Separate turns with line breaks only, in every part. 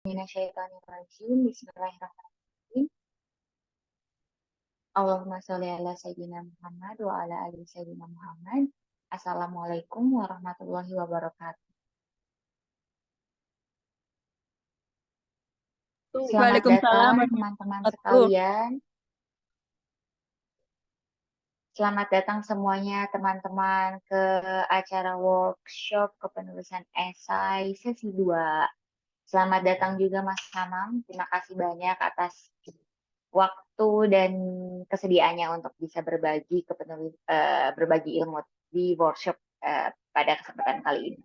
Minasyaitonirrajim. Bismillahirrahmanirrahim. Allahumma sholli ala sayyidina Muhammad wa ala ali sayyidina Muhammad. Assalamualaikum warahmatullahi wabarakatuh. Selamat
Waalaikumsalam
datang
warahmatullahi
teman-teman
wabarakatuh.
sekalian. Selamat datang semuanya teman-teman ke acara workshop kepenulisan esai sesi 2. Selamat datang juga Mas Hamam. Terima kasih banyak atas waktu dan kesediaannya untuk bisa berbagi ilmu di workshop pada kesempatan kali ini.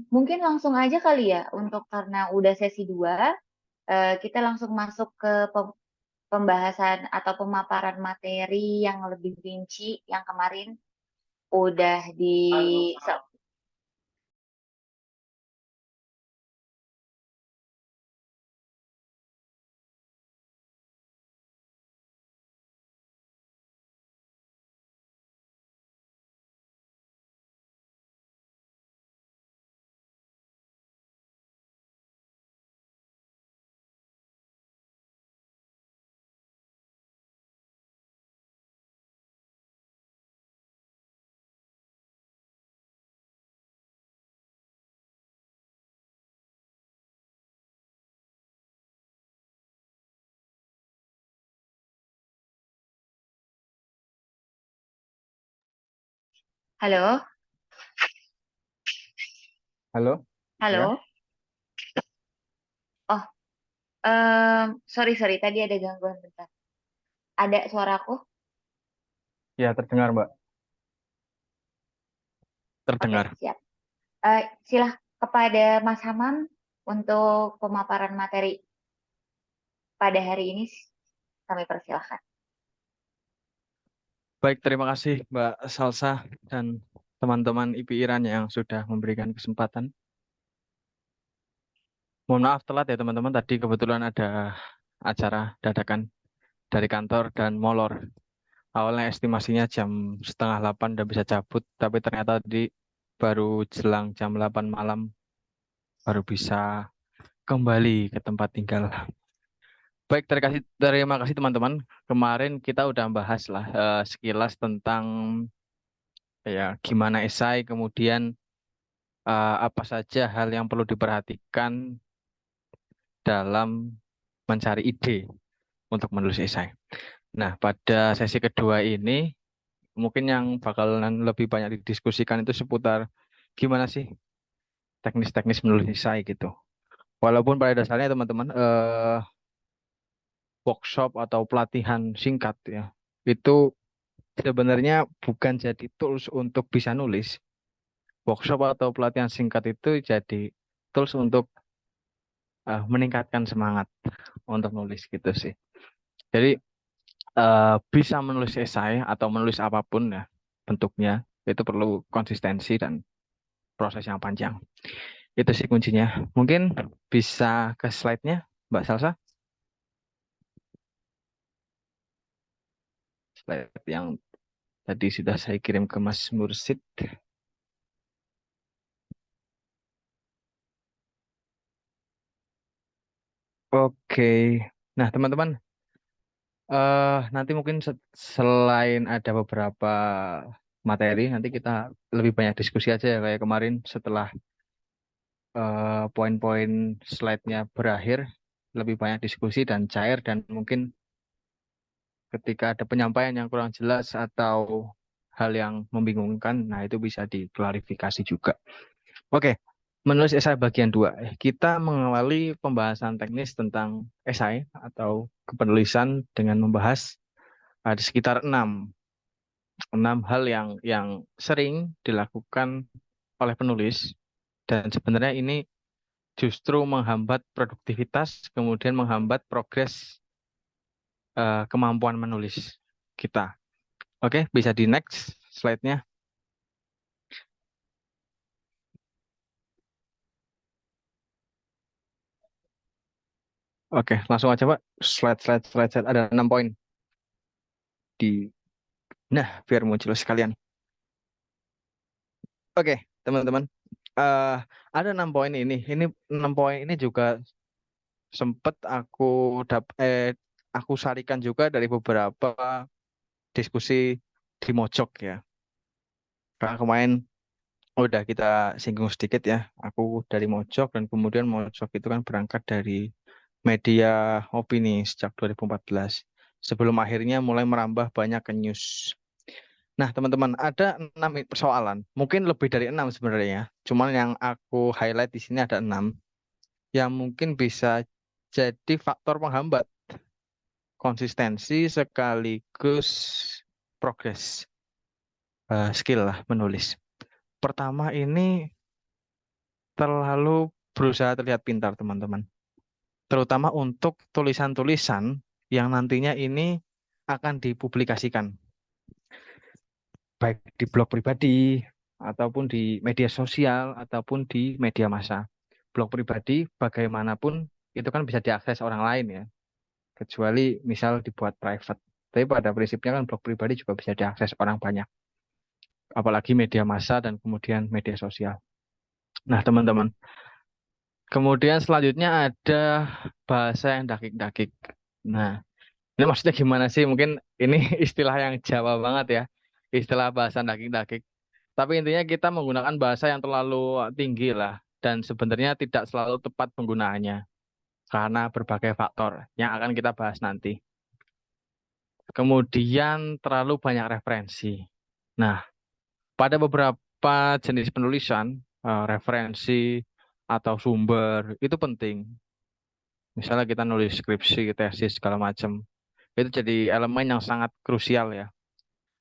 Mungkin langsung aja kali ya, untuk karena udah sesi 2, kita langsung masuk ke pembahasan atau pemaparan materi yang lebih rinci yang kemarin udah di Halo,
Halo,
halo.
ya,
Oh, sorry, tadi ada gangguan bentar. Ada suaraku?
ya terdengar Mbak.
Oke, siap. Silah kepada Mas Hamam untuk pemaparan materi pada hari ini, kami persilahkan.
Baik, terima kasih Mbak Salsa dan teman-teman IP Iran yang sudah memberikan kesempatan. Mohon maaf telat ya teman-teman, tadi kebetulan ada acara dadakan dari kantor dan molor. Awalnya estimasinya jam 7:30 udah bisa cabut, tapi ternyata tadi baru jelang jam 8 malam baru bisa kembali ke tempat tinggal. Baik, terima kasih teman-teman. Kemarin kita udah bahas lah sekilas tentang ya gimana esai, kemudian apa saja hal yang perlu diperhatikan dalam mencari ide untuk menulis esai. Nah, pada sesi kedua ini mungkin yang bakalan lebih banyak didiskusikan itu seputar gimana sih teknis-teknis menulis esai gitu. Walaupun pada dasarnya teman-teman workshop atau pelatihan singkat ya itu sebenarnya bukan jadi tools untuk bisa nulis. Workshop atau pelatihan singkat itu jadi tools untuk meningkatkan semangat untuk nulis gitu sih. Jadi bisa menulis esai atau menulis apapun ya bentuknya itu perlu konsistensi dan proses yang panjang. Itu sih kuncinya. Mungkin bisa ke slide-nya, Mbak Salsa. Slide yang tadi sudah saya kirim ke Mas Mursid. Oke. Nah, teman-teman, nanti mungkin selain ada beberapa materi, nanti kita lebih banyak diskusi aja ya kayak kemarin setelah poin-poin slide-nya berakhir, lebih banyak diskusi dan cair dan mungkin ketika ada penyampaian yang kurang jelas atau hal yang membingungkan, nah itu bisa diklarifikasi juga. Oke, menulis esai bagian 2. Kita mengawali pembahasan teknis tentang esai atau kepenulisan dengan membahas ada sekitar 6 hal yang sering dilakukan oleh penulis dan sebenarnya ini justru menghambat produktivitas, kemudian menghambat progres kemampuan menulis kita. Oke, bisa di next slide-nya. Oke, langsung aja Pak. Slide. Ada 6 poin. Nah, biar muncul sekalian. Oke, teman-teman. eh ada 6 poin ini. Ini 6 poin ini juga sempet aku sarikan juga dari beberapa diskusi di Mojok ya. Karena kemarin udah kita singgung sedikit ya. Aku dari Mojok dan kemudian Mojok itu kan berangkat dari media opini sejak 2014. Sebelum akhirnya mulai merambah banyak ke news. Nah, teman-teman, ada 6 persoalan. Mungkin lebih dari 6 sebenarnya. Cuman yang aku highlight di sini ada 6 yang mungkin bisa jadi faktor penghambat konsistensi sekaligus progres skill lah menulis. Pertama ini terlalu berusaha terlihat pintar, teman-teman. Terutama untuk tulisan-tulisan yang nantinya ini akan dipublikasikan, baik di blog pribadi, ataupun di media sosial, ataupun di media massa. Blog pribadi, bagaimanapun, itu kan bisa diakses orang lain ya, kecuali misal dibuat private. Tapi pada prinsipnya kan blog pribadi juga bisa diakses orang banyak, apalagi media massa dan kemudian media sosial. Nah, teman-teman, kemudian selanjutnya ada bahasa yang dakik-dakik. Nah, ini maksudnya gimana sih? Mungkin ini istilah yang Jawa banget ya, istilah bahasa dakik-dakik. Tapi intinya kita menggunakan bahasa yang terlalu tinggi lah, dan sebenarnya tidak selalu tepat penggunaannya karena berbagai faktor yang akan kita bahas nanti. Kemudian terlalu banyak referensi. Nah, pada beberapa jenis penulisan, referensi atau sumber itu penting. Misalnya kita nulis skripsi, tesis, segala macam. Itu jadi elemen yang sangat krusial ya.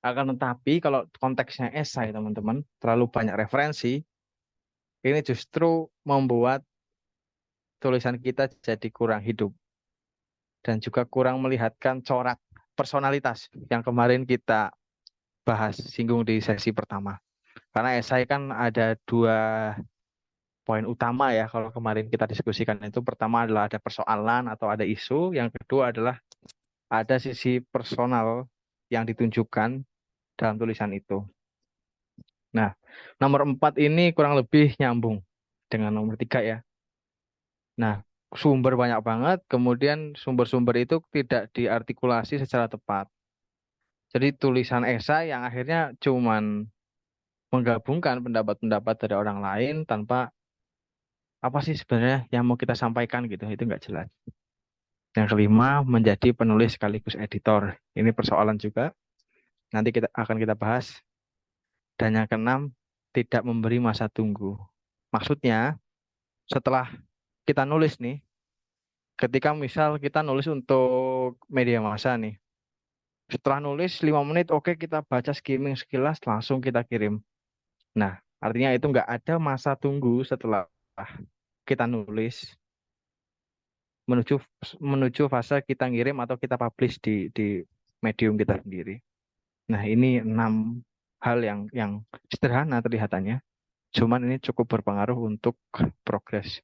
Akan tetapi kalau konteksnya esai, teman-teman, terlalu banyak referensi, ini justru membuat tulisan kita jadi kurang hidup dan juga kurang melihatkan corak personalitas yang kemarin kita bahas, singgung di sesi pertama. Karena esai kan ada 2 poin utama ya kalau kemarin kita diskusikan itu. Pertama adalah ada persoalan atau ada isu, yang kedua adalah ada sisi personal yang ditunjukkan dalam tulisan itu. Nah, nomor 4 ini kurang lebih nyambung dengan nomor 3 ya. Nah, sumber banyak banget, kemudian sumber-sumber itu tidak diartikulasi secara tepat. Jadi tulisan esai yang akhirnya cuman menggabungkan pendapat-pendapat dari orang lain tanpa apa sih sebenarnya yang mau kita sampaikan gitu, itu nggak jelas. Yang kelima, menjadi penulis sekaligus editor. Ini persoalan juga, nanti kita bahas. Dan yang keenam, tidak memberi masa tunggu. Maksudnya, setelah kita nulis nih, ketika misal kita nulis untuk media massa nih, setelah nulis 5 menit, oke kita baca skimming sekilas, langsung kita kirim. Nah, artinya itu nggak ada masa tunggu setelah kita nulis menuju menuju fase kita ngirim atau kita publish di medium kita sendiri. Nah, ini 6 hal yang sederhana terlihatannya, cuman ini cukup berpengaruh untuk progres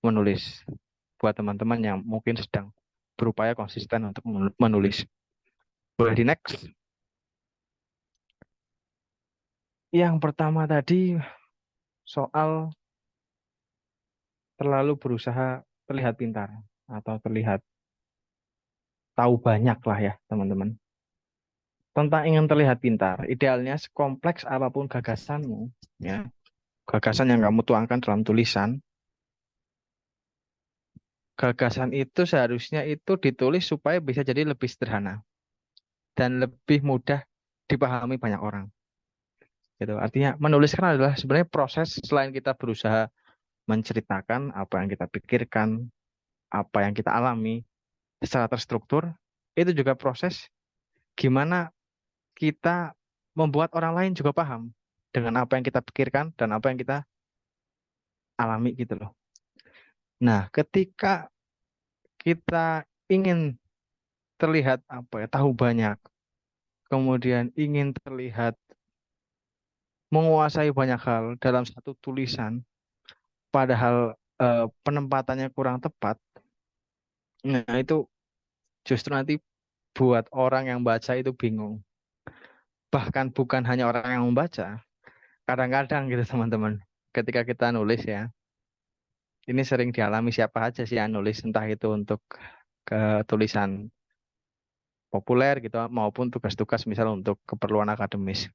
menulis buat teman-teman yang mungkin sedang berupaya konsisten untuk menulis. Boleh di next. Yang pertama tadi soal terlalu berusaha terlihat pintar atau terlihat tahu banyak lah ya teman-teman. Tentang ingin terlihat pintar, idealnya sekompleks apapun gagasanmu, ya, gagasan yang kamu tuangkan dalam tulisan, gagasan itu seharusnya itu ditulis supaya bisa jadi lebih sederhana dan lebih mudah dipahami banyak orang. Gitu. Artinya menuliskan adalah sebenarnya proses selain kita berusaha menceritakan apa yang kita pikirkan, apa yang kita alami secara terstruktur, itu juga proses gimana kita membuat orang lain juga paham dengan apa yang kita pikirkan dan apa yang kita alami gitu loh. Nah, ketika kita ingin terlihat apa ya, tahu banyak, kemudian ingin terlihat menguasai banyak hal dalam satu tulisan, padahal penempatannya kurang tepat, nah itu justru nanti buat orang yang baca itu bingung. Bahkan bukan hanya orang yang membaca, kadang-kadang gitu teman-teman, ketika kita nulis ya, ini sering dialami siapa aja sih yang nulis, entah itu untuk ke tulisan populer gitu maupun tugas-tugas misal untuk keperluan akademis.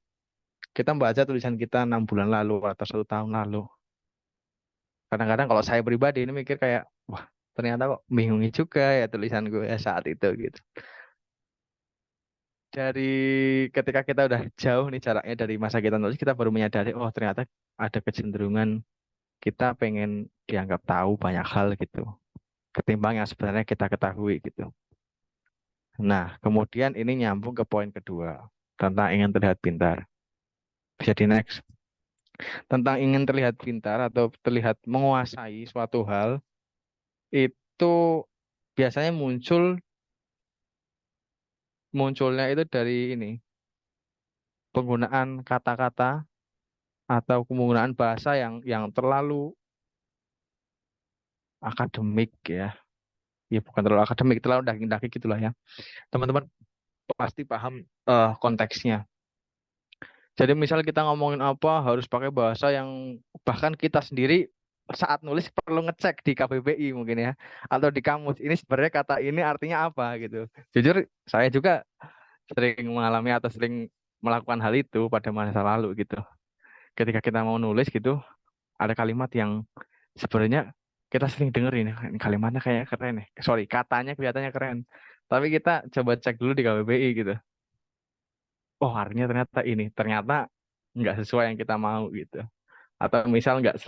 Kita membaca tulisan kita 6 bulan lalu atau 1 tahun lalu. Kadang-kadang kalau saya pribadi ini mikir kayak, wah ternyata kok bingungi juga ya tulisan gue saat itu gitu. Dari ketika kita udah jauh nih jaraknya dari masa kita nulis, kita baru menyadari, oh ternyata ada kecenderungan kita pengen dianggap tahu banyak hal gitu, ketimbang yang sebenarnya kita ketahui gitu. Nah, kemudian ini nyambung ke poin kedua, tentang ingin terlihat pintar. Bisa di next. Tentang ingin terlihat pintar atau terlihat menguasai suatu hal, itu biasanya munculnya itu dari ini, penggunaan kata-kata atau penggunaan bahasa yang terlalu akademik ya. Ya bukan terlalu akademik, terlalu daki-daki gitulah ya. Teman-teman pasti paham konteksnya. Jadi misal kita ngomongin apa harus pakai bahasa yang bahkan kita sendiri saat nulis perlu ngecek di KBBI mungkin ya, atau di kamus ini sebenarnya kata ini artinya apa gitu. Jujur saya juga sering mengalami atau sering melakukan hal itu pada masa lalu gitu. Ketika kita mau nulis gitu, ada kalimat yang sebenarnya kita sering dengerin, ini kalimatnya kayak keren ya. Sorry, katanya kelihatannya keren. Tapi kita coba cek dulu di KBBI gitu. Oh, artinya ternyata ini, ternyata nggak sesuai yang kita mau gitu. Atau misal nggak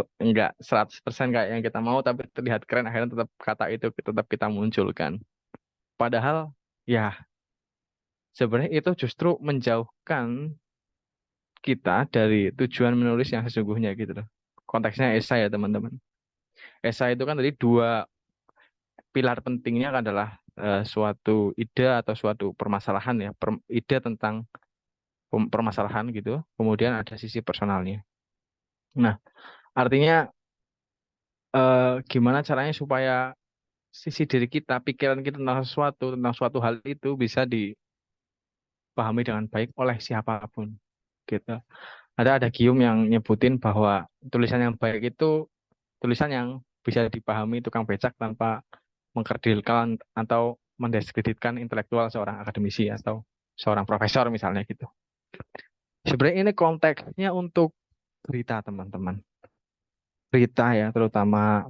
100% kayak yang kita mau, tapi terlihat keren, akhirnya tetap kata itu tetap kita munculkan. Padahal ya sebenarnya itu justru menjauhkan kita dari tujuan menulis yang sesungguhnya gitu loh. Konteksnya esai ya teman-teman. Esai itu kan tadi dua pilar pentingnya adalah suatu ide atau suatu permasalahan ya, ide tentang permasalahan gitu. Kemudian ada sisi personalnya. Nah, artinya gimana caranya supaya sisi diri kita, pikiran kita tentang suatu hal itu bisa dipahami dengan baik oleh siapapun gitu. Ada gium yang nyebutin bahwa tulisan yang baik itu tulisan yang bisa dipahami tukang becak tanpa mengkerdilkan atau mendiskreditkan intelektual seorang akademisi atau seorang profesor misalnya gitu. Sebenarnya ini konteksnya untuk berita teman-teman. Berita ya, terutama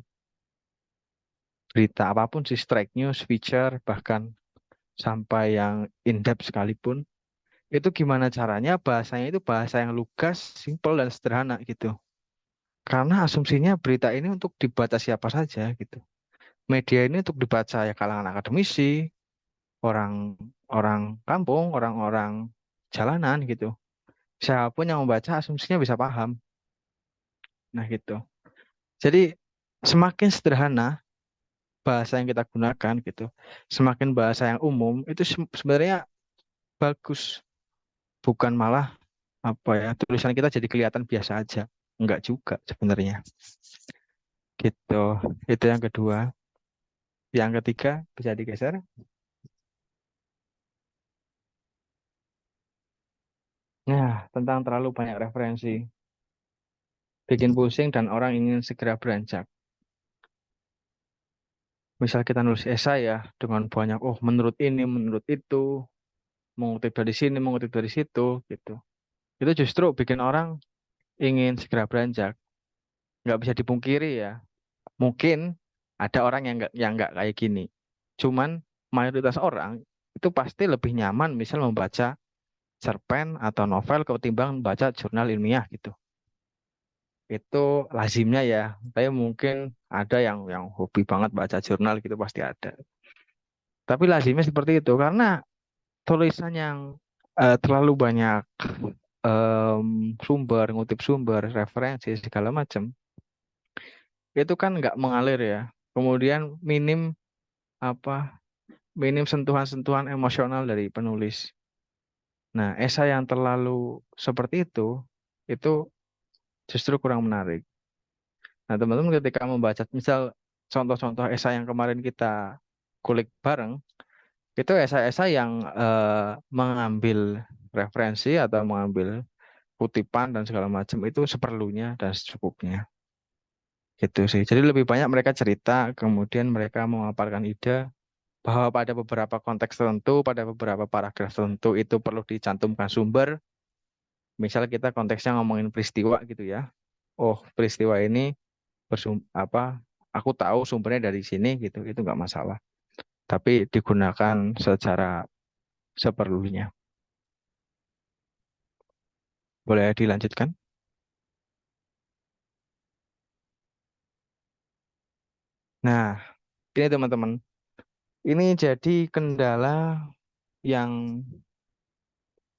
berita apapun sih, strike news, feature, bahkan sampai yang in-depth sekalipun, itu gimana caranya bahasanya itu bahasa yang lugas, simple, dan sederhana gitu. Karena asumsinya berita ini untuk dibaca siapa saja gitu. Media ini untuk dibaca ya kalangan akademisi, orang orang kampung, orang-orang jalanan gitu. Siapapun yang membaca asumsinya bisa paham. Nah gitu. Jadi semakin sederhana bahasa yang kita gunakan gitu, semakin bahasa yang umum itu sebenarnya bagus. Bukan malah apa ya tulisan kita jadi kelihatan biasa aja. Enggak juga sebenarnya. Gitu. Itu yang kedua. Yang ketiga bisa digeser. Nah, tentang terlalu banyak referensi. Bikin pusing dan orang ingin segera beranjak. Misal kita nulis esai ya, dengan banyak, oh menurut ini, menurut itu, mengutip dari sini, mengutip dari situ, gitu. Itu justru bikin orang ingin segera beranjak. Nggak bisa dipungkiri ya. Mungkin ada orang yang nggak kayak gini. Cuman mayoritas orang itu pasti lebih nyaman misal membaca cerpen atau novel ketimbang membaca jurnal ilmiah gitu. Itu lazimnya ya. Tapi mungkin ada yang hobi banget baca jurnal gitu pasti ada. Tapi lazimnya seperti itu karena tulisan yang terlalu banyak sumber, ngutip sumber, referensi segala macam, itu kan nggak mengalir ya. Kemudian apa, minim sentuhan-sentuhan emosional dari penulis. Nah, esai yang terlalu seperti itu justru kurang menarik. Nah, teman-teman ketika membaca, misal contoh-contoh esai yang kemarin kita kulik bareng, itu esai-esai yang mengambil referensi atau mengambil kutipan dan segala macam itu seperlunya dan secukupnya. gitu sih. Jadi lebih banyak mereka cerita, kemudian mereka memaparkan ide bahwa pada beberapa konteks tertentu, pada beberapa paragraf tertentu itu perlu dicantumkan sumber. Misal kita konteksnya ngomongin peristiwa gitu ya. Oh, peristiwa ini apa? Aku tahu sumbernya dari sini gitu, itu nggak masalah. Tapi digunakan secara seperlunya. Boleh dilanjutkan? Nah, ini teman-teman, ini jadi kendala yang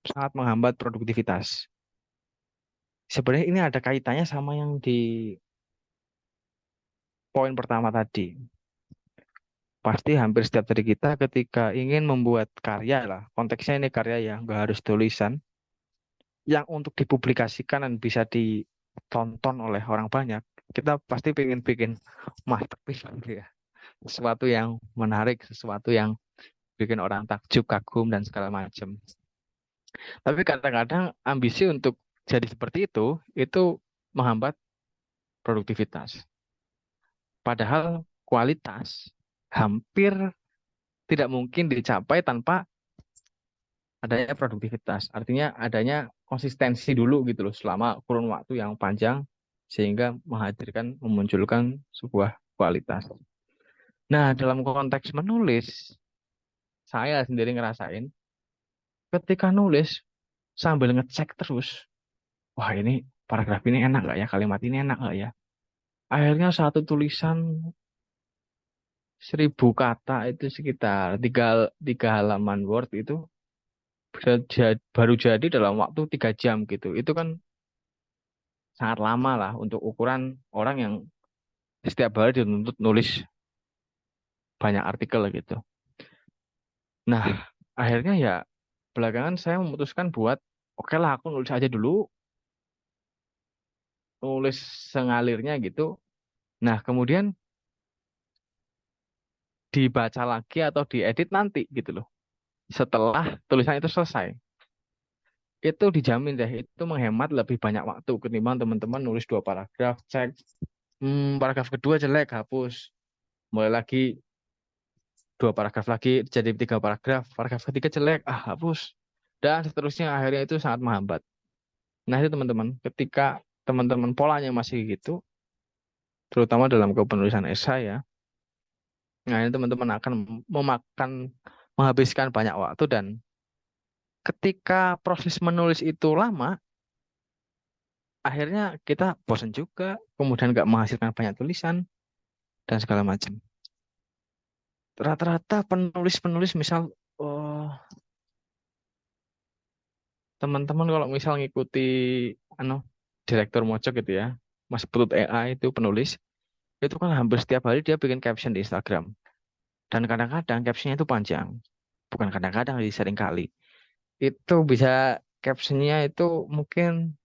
sangat menghambat produktivitas. Sebenarnya ini ada kaitannya sama yang di poin pertama tadi. Pasti hampir setiap dari kita ketika ingin membuat karya lah, konteksnya ini karya ya, nggak harus tulisan, yang untuk dipublikasikan dan bisa ditonton oleh orang banyak, kita pasti pengen bikin masterpiece gitu ya. Sesuatu yang menarik, sesuatu yang bikin orang takjub, kagum, dan segala macam. Tapi kadang-kadang ambisi untuk jadi seperti itu menghambat produktivitas. Padahal kualitas hampir tidak mungkin dicapai tanpa adanya produktivitas. Artinya adanya konsistensi dulu gitu loh selama kurun waktu yang panjang sehingga menghadirkan, memunculkan sebuah kualitas. Nah, dalam konteks menulis, saya sendiri ngerasain ketika nulis sambil ngecek terus, wah ini paragraf ini enak nggak ya, kalimat ini enak nggak ya. Akhirnya satu tulisan 1.000 kata itu sekitar tiga halaman Word itu baru jadi dalam waktu 3 jam gitu. Itu kan sangat lama lah untuk ukuran orang yang setiap hari dituntut nulis banyak artikel gitu. Nah, akhirnya ya belakangan saya memutuskan buat oke lah aku nulis aja dulu, nulis sengalirnya gitu. Nah, kemudian dibaca lagi atau diedit nanti gitu loh. Setelah tulisan itu selesai. Itu dijamin deh, itu menghemat lebih banyak waktu ketimbang teman-teman nulis 2 paragraf, cek, paragraf kedua jelek, hapus. Mulai lagi 2 paragraf lagi jadi 3 paragraf, paragraf ketiga jelek, hapus. Dan seterusnya akhirnya itu sangat menghambat. Nah itu teman-teman, ketika teman-teman polanya masih gitu, terutama dalam kepenulisan esai ya, nah ini teman-teman akan memakan, menghabiskan banyak waktu dan ketika proses menulis itu lama, akhirnya kita bosan juga, kemudian nggak menghasilkan banyak tulisan dan segala macam. Rata-rata penulis-penulis misal, oh, teman-teman kalau misal ngikuti anu direktur Mojok gitu ya, Mas Putut AI itu penulis, itu kan hampir setiap hari dia bikin caption di Instagram. Dan kadang-kadang captionnya itu panjang. Bukan kadang-kadang, sering kali. Itu bisa captionnya itu mungkin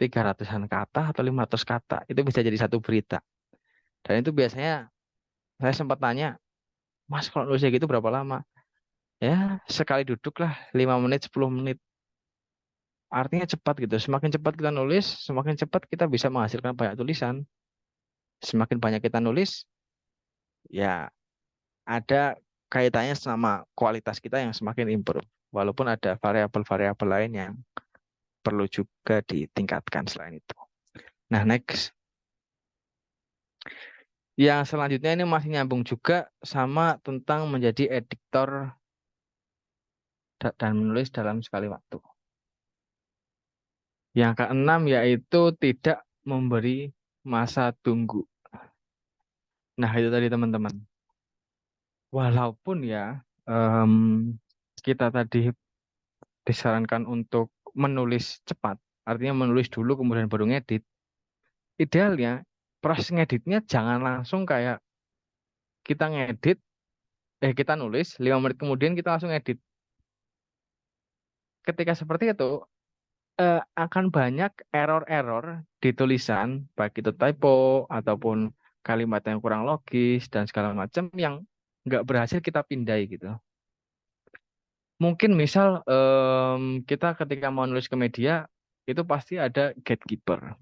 300-an kata atau 500 kata. Itu bisa jadi satu berita. Dan itu biasanya saya sempat tanya, Mas kalau nulisnya gitu berapa lama? Ya sekali duduk lah 5 menit, 10 menit. Artinya cepat gitu. Semakin cepat kita nulis, semakin cepat kita bisa menghasilkan banyak tulisan. Semakin banyak kita nulis, ya ada kaitannya sama kualitas kita yang semakin improve. Walaupun ada variabel-variabel lain yang perlu juga ditingkatkan selain itu. Nah, next. Yang selanjutnya ini masih nyambung juga sama tentang menjadi editor dan menulis dalam sekali waktu. Yang keenam yaitu tidak memberi masa tunggu. Nah, itu tadi teman-teman. Walaupun ya em, kita tadi disarankan untuk menulis cepat, artinya menulis dulu kemudian baru ngedit. Idealnya proses ngeditnya jangan langsung kayak kita ngedit, kita nulis 5 menit kemudian kita langsung edit. Ketika seperti itu akan banyak error-error di tulisan, baik itu typo ataupun kalimat yang kurang logis dan segala macam yang nggak berhasil kita pindai gitu. Mungkin misal kita ketika mau nulis ke media itu pasti ada gatekeeper.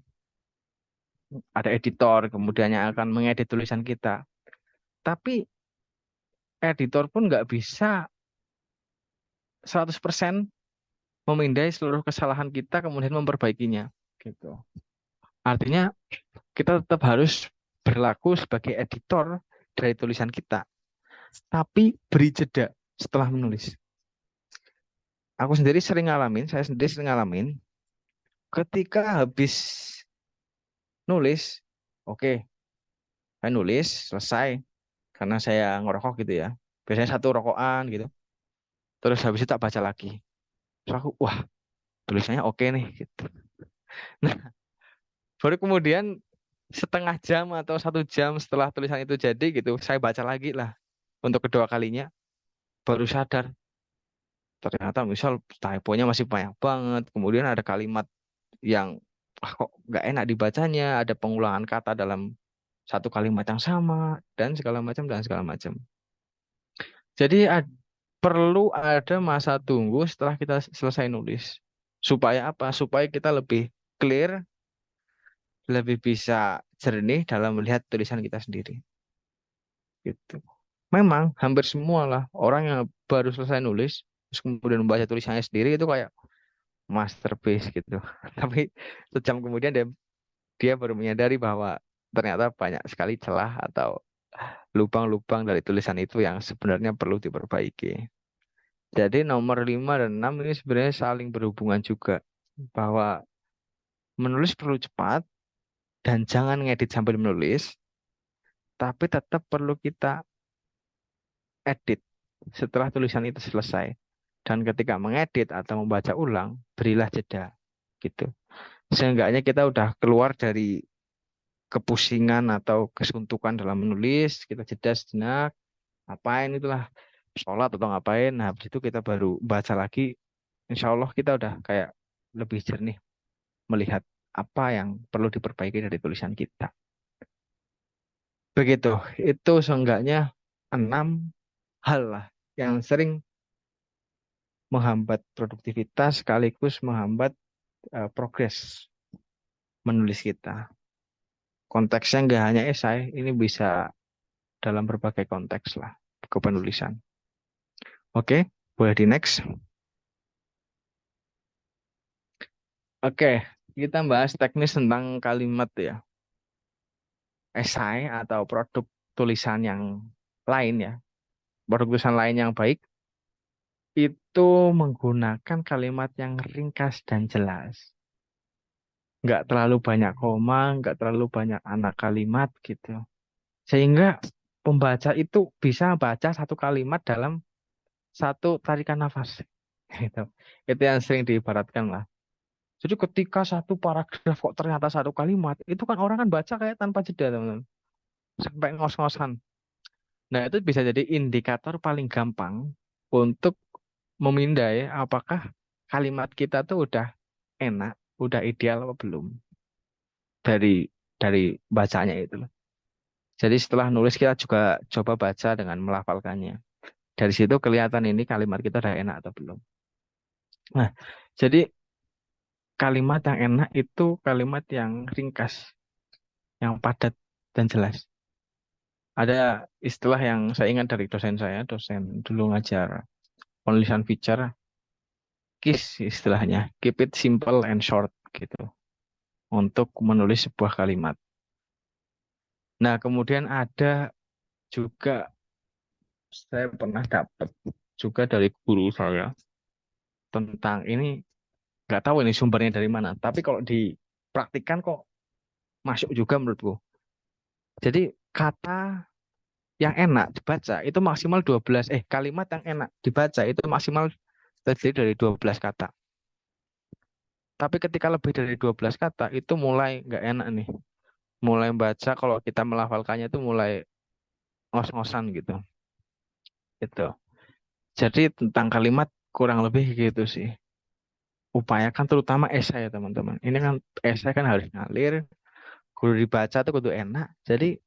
ada editor, kemudian yang akan mengedit tulisan kita. Tapi editor pun nggak bisa 100% memindai seluruh kesalahan kita kemudian memperbaikinya. Gitu. Artinya kita tetap harus berlaku sebagai editor dari tulisan kita, tapi beri jeda setelah menulis. Saya sendiri sering ngalamin, ketika habis nulis, oke, saya nulis, selesai, karena saya ngerokok gitu ya. Biasanya satu rokokan gitu. Terus habis itu tak baca lagi. Terus aku, wah, tulisannya oke nih gitu. Nah, baru kemudian setengah jam atau 1 jam setelah tulisan itu jadi gitu, saya baca lagi lah untuk kedua kalinya, baru sadar ternyata misal typonya masih banyak banget. Kemudian ada kalimat yang kok nggak enak dibacanya, ada pengulangan kata dalam satu kalimat yang sama dan segala macam. Jadi perlu ada masa tunggu setelah kita selesai nulis. Supaya apa? Supaya kita lebih clear, lebih bisa jernih dalam melihat tulisan kita sendiri. Gitu. Memang hampir semua lah orang yang baru selesai nulis, terus kemudian membaca tulisannya sendiri itu kayak masterpiece gitu. Tapi sejam kemudian dia baru menyadari bahwa ternyata banyak sekali celah atau lubang-lubang dari tulisan itu yang sebenarnya perlu diperbaiki. Jadi nomor 5 dan 6 ini sebenarnya saling berhubungan juga. Bahwa menulis perlu cepat dan jangan ngedit sambil menulis, tapi tetap perlu kita edit setelah tulisan itu selesai. Dan ketika mengedit atau membaca ulang, berilah jeda. Gitu. Seenggaknya kita udah keluar dari kepusingan atau kesuntukan dalam menulis, kita jeda sejenak, ngapain itulah, sholat atau ngapain, nah habis itu kita baru baca lagi, insya Allah kita udah kayak lebih jernih melihat apa yang perlu diperbaiki dari tulisan kita. Begitu, itu seenggaknya 6 hal lah yang sering menghambat produktivitas sekaligus menghambat progres menulis kita. Konteksnya nggak hanya esai, ini bisa dalam berbagai konteks lah kepenulisan. Oke, boleh di next. Oke, kita bahas teknis tentang kalimat ya. Esai atau produk tulisan yang lain ya. Produk tulisan lain yang baik itu menggunakan kalimat yang ringkas dan jelas. Nggak terlalu banyak koma, nggak terlalu banyak anak kalimat gitu. Sehingga pembaca itu bisa baca satu kalimat dalam satu tarikan nafas. Gitu. Itu yang sering diibaratkan lah. Jadi ketika satu paragraf kok ternyata satu kalimat, itu kan orang kan baca kayak tanpa jeda, teman-teman. Sampai ngos-ngosan. Nah, itu bisa jadi indikator paling gampang untuk memindai apakah kalimat kita tuh udah enak, udah ideal apa belum dari bacanya itu loh. Jadi setelah nulis kita juga coba baca dengan melafalkannya. Dari situ kelihatan ini kalimat kita udah enak atau belum. Nah, jadi kalimat yang enak itu kalimat yang ringkas, yang padat dan jelas. Ada istilah yang saya ingat dari dosen saya, dosen dulu ngajar penulisan feature, KISS istilahnya, keep it simple and short gitu, untuk menulis sebuah kalimat. Nah, kemudian ada juga, saya pernah dapat juga dari guru saya tentang ini, nggak tahu ini sumbernya dari mana, tapi kalau dipraktikkan kok masuk juga menurutku. Jadi kata yang enak dibaca itu maksimal 12, kalimat yang enak dibaca itu maksimal terdiri dari 12 kata. Tapi ketika lebih dari 12 kata itu mulai nggak enak nih. Mulai baca kalau kita melafalkannya itu mulai ngos-ngosan gitu. Gitu. Jadi tentang kalimat kurang lebih gitu sih. Upayakan terutama esai ya teman-teman. Ini kan esai kan harus ngalir, kudu dibaca tuh kudu enak. Jadi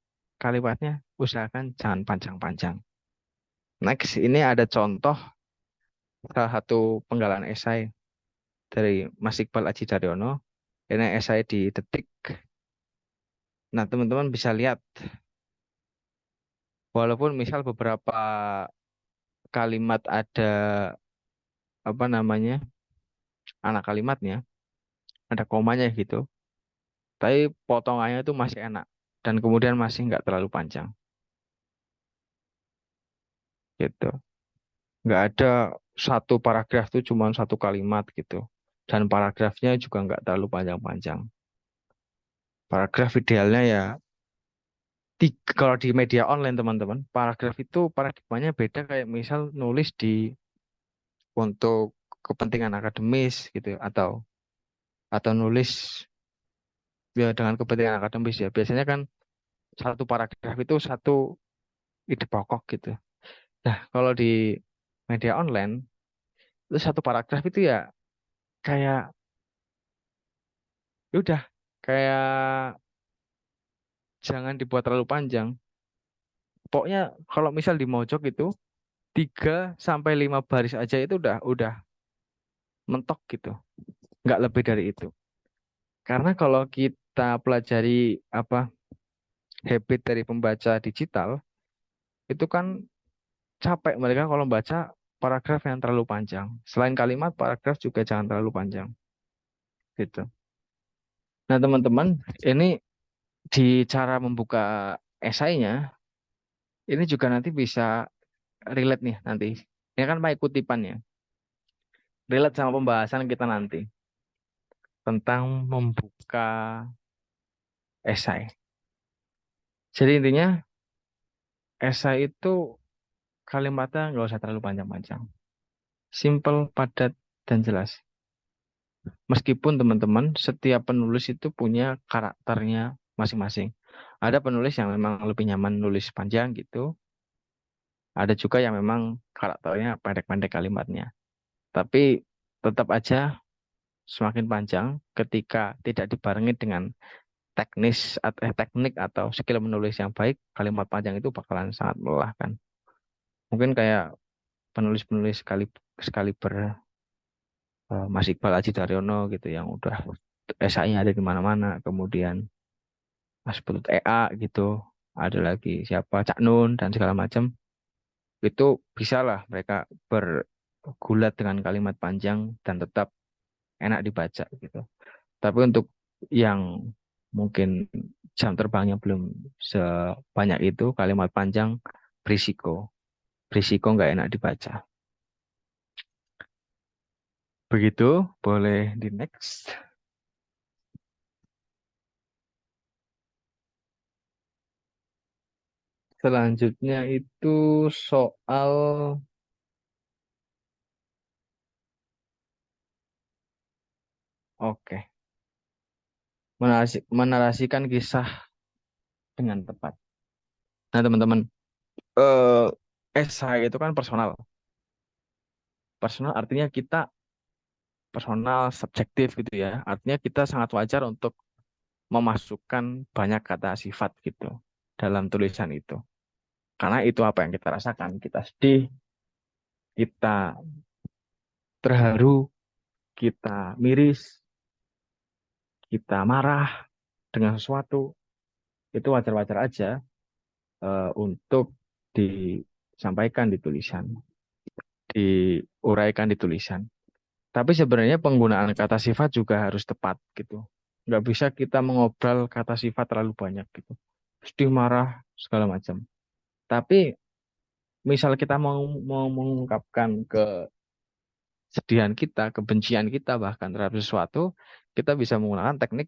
kalimatnya usahakan jangan panjang-panjang. Next, ini ada contoh salah satu penggalan esai dari Mas Iqbal Aji Daryono. Ini esai di Detik. Nah, teman-teman bisa lihat, walaupun misal beberapa kalimat ada apa namanya, anak kalimatnya, ada komanya gitu, tapi potongannya itu masih enak dan kemudian masih nggak terlalu panjang gitu. Nggak ada satu paragraf itu cuma satu kalimat gitu. Dan paragrafnya juga nggak terlalu panjang-panjang. Paragraf idealnya ya, kalau di media online teman-teman, paragraf itu paradigmanya beda kayak misal nulis untuk kepentingan akademis gitu atau nulis ya dengan kepentingan akademis ya. Biasanya kan satu paragraf itu satu ide pokok gitu. Nah, kalau di media online itu satu paragraf itu ya kayak ya udah kayak jangan dibuat terlalu panjang. Pokoknya kalau misal di Mojok itu 3 sampai 5 baris aja itu udah mentok gitu. Nggak lebih dari itu. Karena kalau kita pelajari apa habit dari pembaca digital, itu kan capek mereka kalau baca paragraf yang terlalu panjang. Selain kalimat, paragraf juga jangan terlalu panjang gitu. Nah, teman-teman, ini di cara membuka esainya, ini juga nanti bisa relate nih nanti. Ini kan pakai kutipannya. Relate sama pembahasan kita nanti tentang membuka esai. Jadi intinya esai itu kalimatnya nggak usah terlalu panjang-panjang. Simple, padat, dan jelas. Meskipun teman-teman setiap penulis itu punya karakternya masing-masing. Ada penulis yang memang lebih nyaman nulis panjang gitu. Ada juga yang memang karakternya pendek-pendek kalimatnya. Tapi tetap aja semakin panjang ketika tidak dibarengi dengan teknik atau skill menulis yang baik, kalimat panjang itu bakalan sangat melelahkan. Mungkin kayak penulis-penulis sekali Mas Iqbal Aji Daryono gitu yang udah esainya ada di mana-mana, kemudian Mas Putut EA gitu, ada lagi siapa Cak Nun dan segala macam, itu bisalah mereka bergulat dengan kalimat panjang dan tetap enak dibaca gitu. Tapi untuk yang mungkin jam terbangnya belum sebanyak itu, kalimat panjang berisiko, berisiko nggak enak dibaca. Begitu, boleh di next. Selanjutnya itu soal, oke, menarasikan kisah dengan tepat. Nah, teman-teman, eh esai itu kan personal. Personal artinya kita personal, subjektif gitu ya. Artinya kita sangat wajar untuk memasukkan banyak kata sifat gitu dalam tulisan itu. Karena itu apa yang kita rasakan. Kita sedih, kita terharu, kita miris, kita marah dengan sesuatu. Itu wajar-wajar aja untuk disampaikan di tulisan, diuraikan di tulisan. Tapi sebenarnya penggunaan kata sifat juga harus tepat gitu. Nggak bisa kita mengobrol kata sifat terlalu banyak gitu. Sedih, marah, segala macam. Tapi misal kita mau mengungkapkan kesedihan kita, kebencian kita bahkan terhadap sesuatu, kita bisa menggunakan teknik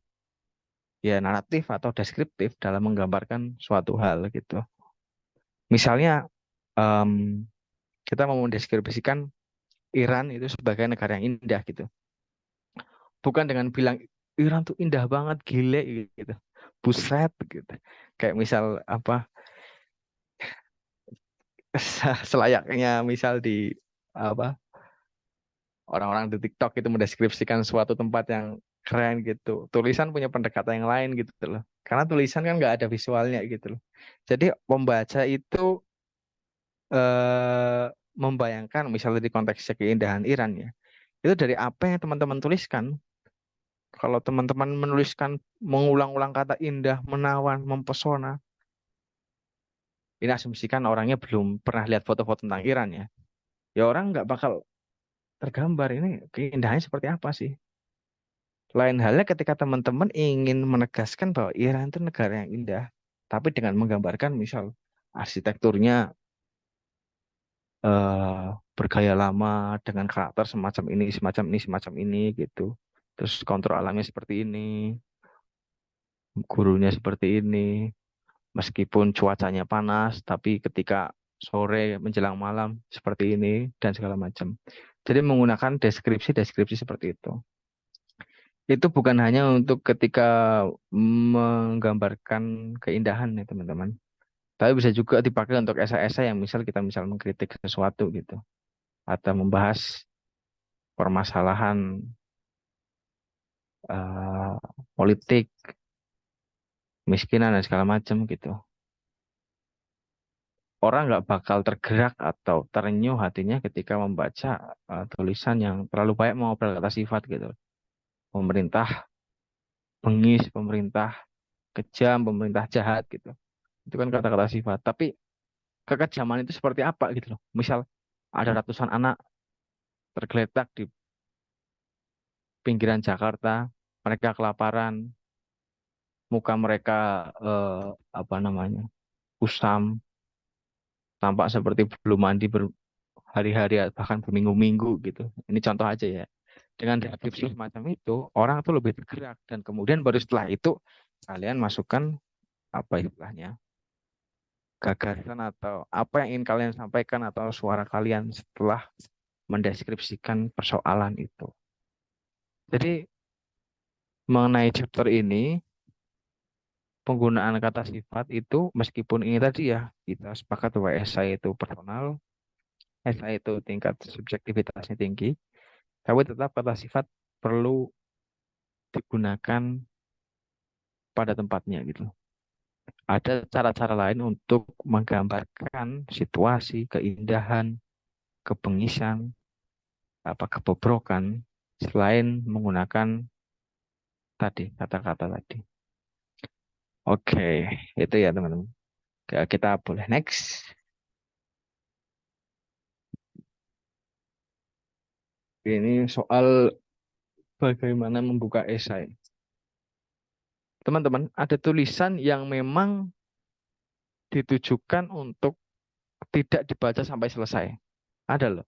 ya naratif atau deskriptif dalam menggambarkan suatu hal gitu. Misalnya em, kita mau mendeskripsikan Iran itu sebagai negara yang indah gitu. Bukan dengan bilang Iran tuh indah banget, gile gitu. Buset gitu. Kayak misal apa selayaknya misal di apa orang-orang di TikTok itu mendeskripsikan suatu tempat yang keren gitu. Tulisan punya pendekatan yang lain gitu loh. Karena tulisan kan nggak ada visualnya gitu loh. Jadi pembaca itu eh, membayangkan misalnya di konteks keindahan Iran ya. Itu dari apa yang teman-teman tuliskan Kalau teman-teman menuliskan mengulang-ulang kata indah, menawan, mempesona, ini asumsikan orangnya belum pernah lihat foto-foto tentang Iran ya. Ya orang nggak bakal tergambar ini keindahannya seperti apa sih. Lain halnya ketika teman-teman ingin menegaskan bahwa Iran itu negara yang indah, tapi dengan menggambarkan misal arsitekturnya eh, bergaya lama dengan karakter semacam ini, semacam ini, semacam ini gitu. Terus kontrol alamnya seperti ini, gurunya seperti ini, meskipun cuacanya panas, tapi ketika sore menjelang malam seperti ini dan segala macam. Jadi menggunakan deskripsi-deskripsi seperti itu. Itu bukan hanya untuk ketika menggambarkan keindahan ya teman-teman. Tapi bisa juga dipakai untuk esai-esai yang misal mengkritik sesuatu gitu. Atau membahas permasalahan eh, politik, miskinan dan segala macam gitu. Orang nggak bakal tergerak atau terenyuh hatinya ketika membaca tulisan yang terlalu banyak mengobrol kata sifat gitu. Pemerintah bengis, pemerintah kejam, pemerintah jahat gitu. Itu kan kata-kata sifat. Tapi kekejaman itu seperti apa gitu loh. Misal ada ratusan anak tergeletak di pinggiran Jakarta, mereka kelaparan, muka mereka apa namanya kusam, tampak seperti belum mandi berhari-hari bahkan berminggu-minggu gitu. Ini contoh aja ya. Dengan deskripsi semacam itu, orang tuh lebih tergerak dan kemudian baru setelah itu kalian masukkan apa istilahnya gagasan atau apa yang ingin kalian sampaikan atau suara kalian setelah mendeskripsikan persoalan itu. Jadi mengenai chapter ini, penggunaan kata sifat itu meskipun ini tadi ya, kita sepakat bahwa esai itu personal, esai itu tingkat subjektivitasnya tinggi, tapi tetap kata sifat perlu digunakan pada tempatnya gitu. Ada cara-cara lain untuk menggambarkan situasi, keindahan, kebengisan, apa kebobrokan selain menggunakan tadi kata-kata tadi. Oke, itu ya teman-teman. Kita boleh next. Ini soal bagaimana membuka esai. Teman-teman, ada tulisan yang memang ditujukan untuk tidak dibaca sampai selesai. Ada loh.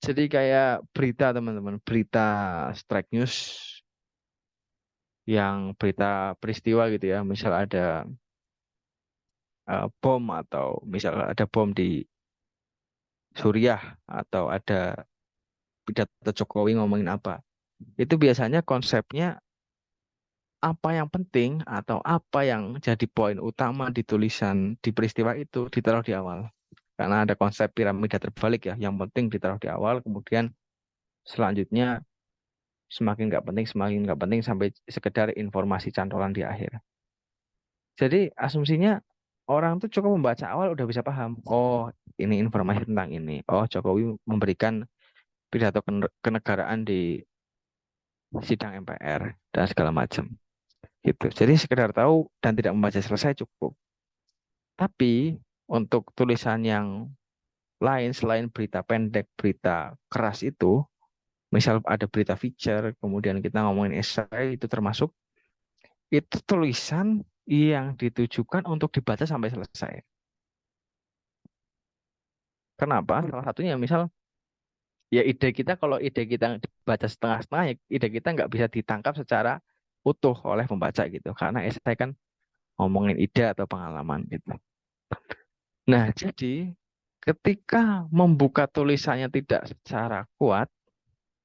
Jadi kayak berita teman-teman, berita strike news yang berita peristiwa gitu ya. Misal ada bom atau misal ada bom di Suriah atau ada pidato Jokowi ngomongin apa. Itu biasanya konsepnya apa yang penting atau apa yang jadi poin utama di tulisan di peristiwa itu ditaruh di awal. Karena ada konsep piramida terbalik ya, yang penting ditaruh di awal, kemudian selanjutnya semakin nggak penting sampai sekedar informasi cantolan di akhir. Jadi asumsinya orang tuh cukup membaca awal udah bisa paham. Oh, ini informasi tentang ini. Oh, Jokowi memberikan pidato kenegaraan di sidang MPR dan segala macam. Gitu. Jadi sekedar tahu dan tidak membaca selesai cukup. Tapi untuk tulisan yang lain selain berita pendek, berita keras itu, misal ada berita feature, kemudian kita ngomongin esai, itu termasuk itu tulisan yang ditujukan untuk dibaca sampai selesai. Kenapa? Salah satunya misal ya ide kita kalau ide kita dibaca setengah-setengah ya ide kita nggak bisa ditangkap secara utuh oleh pembaca gitu. Karena esai kan ngomongin ide atau pengalaman gitu. Nah, jadi ketika membuka tulisannya tidak secara kuat,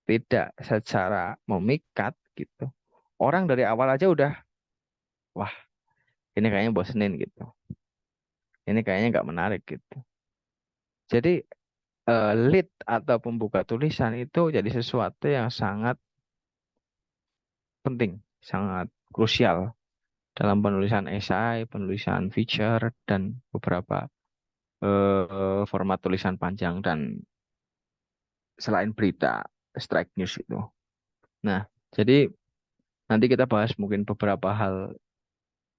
tidak secara memikat gitu. Orang dari awal aja udah, wah ini kayaknya bosenin gitu. Ini kayaknya nggak menarik gitu. Jadi lead atau pembuka tulisan itu jadi sesuatu yang sangat penting, sangat krusial dalam penulisan esai, penulisan feature, dan beberapa format tulisan panjang dan selain berita, strike news itu. Nah, jadi Nanti kita bahas mungkin beberapa hal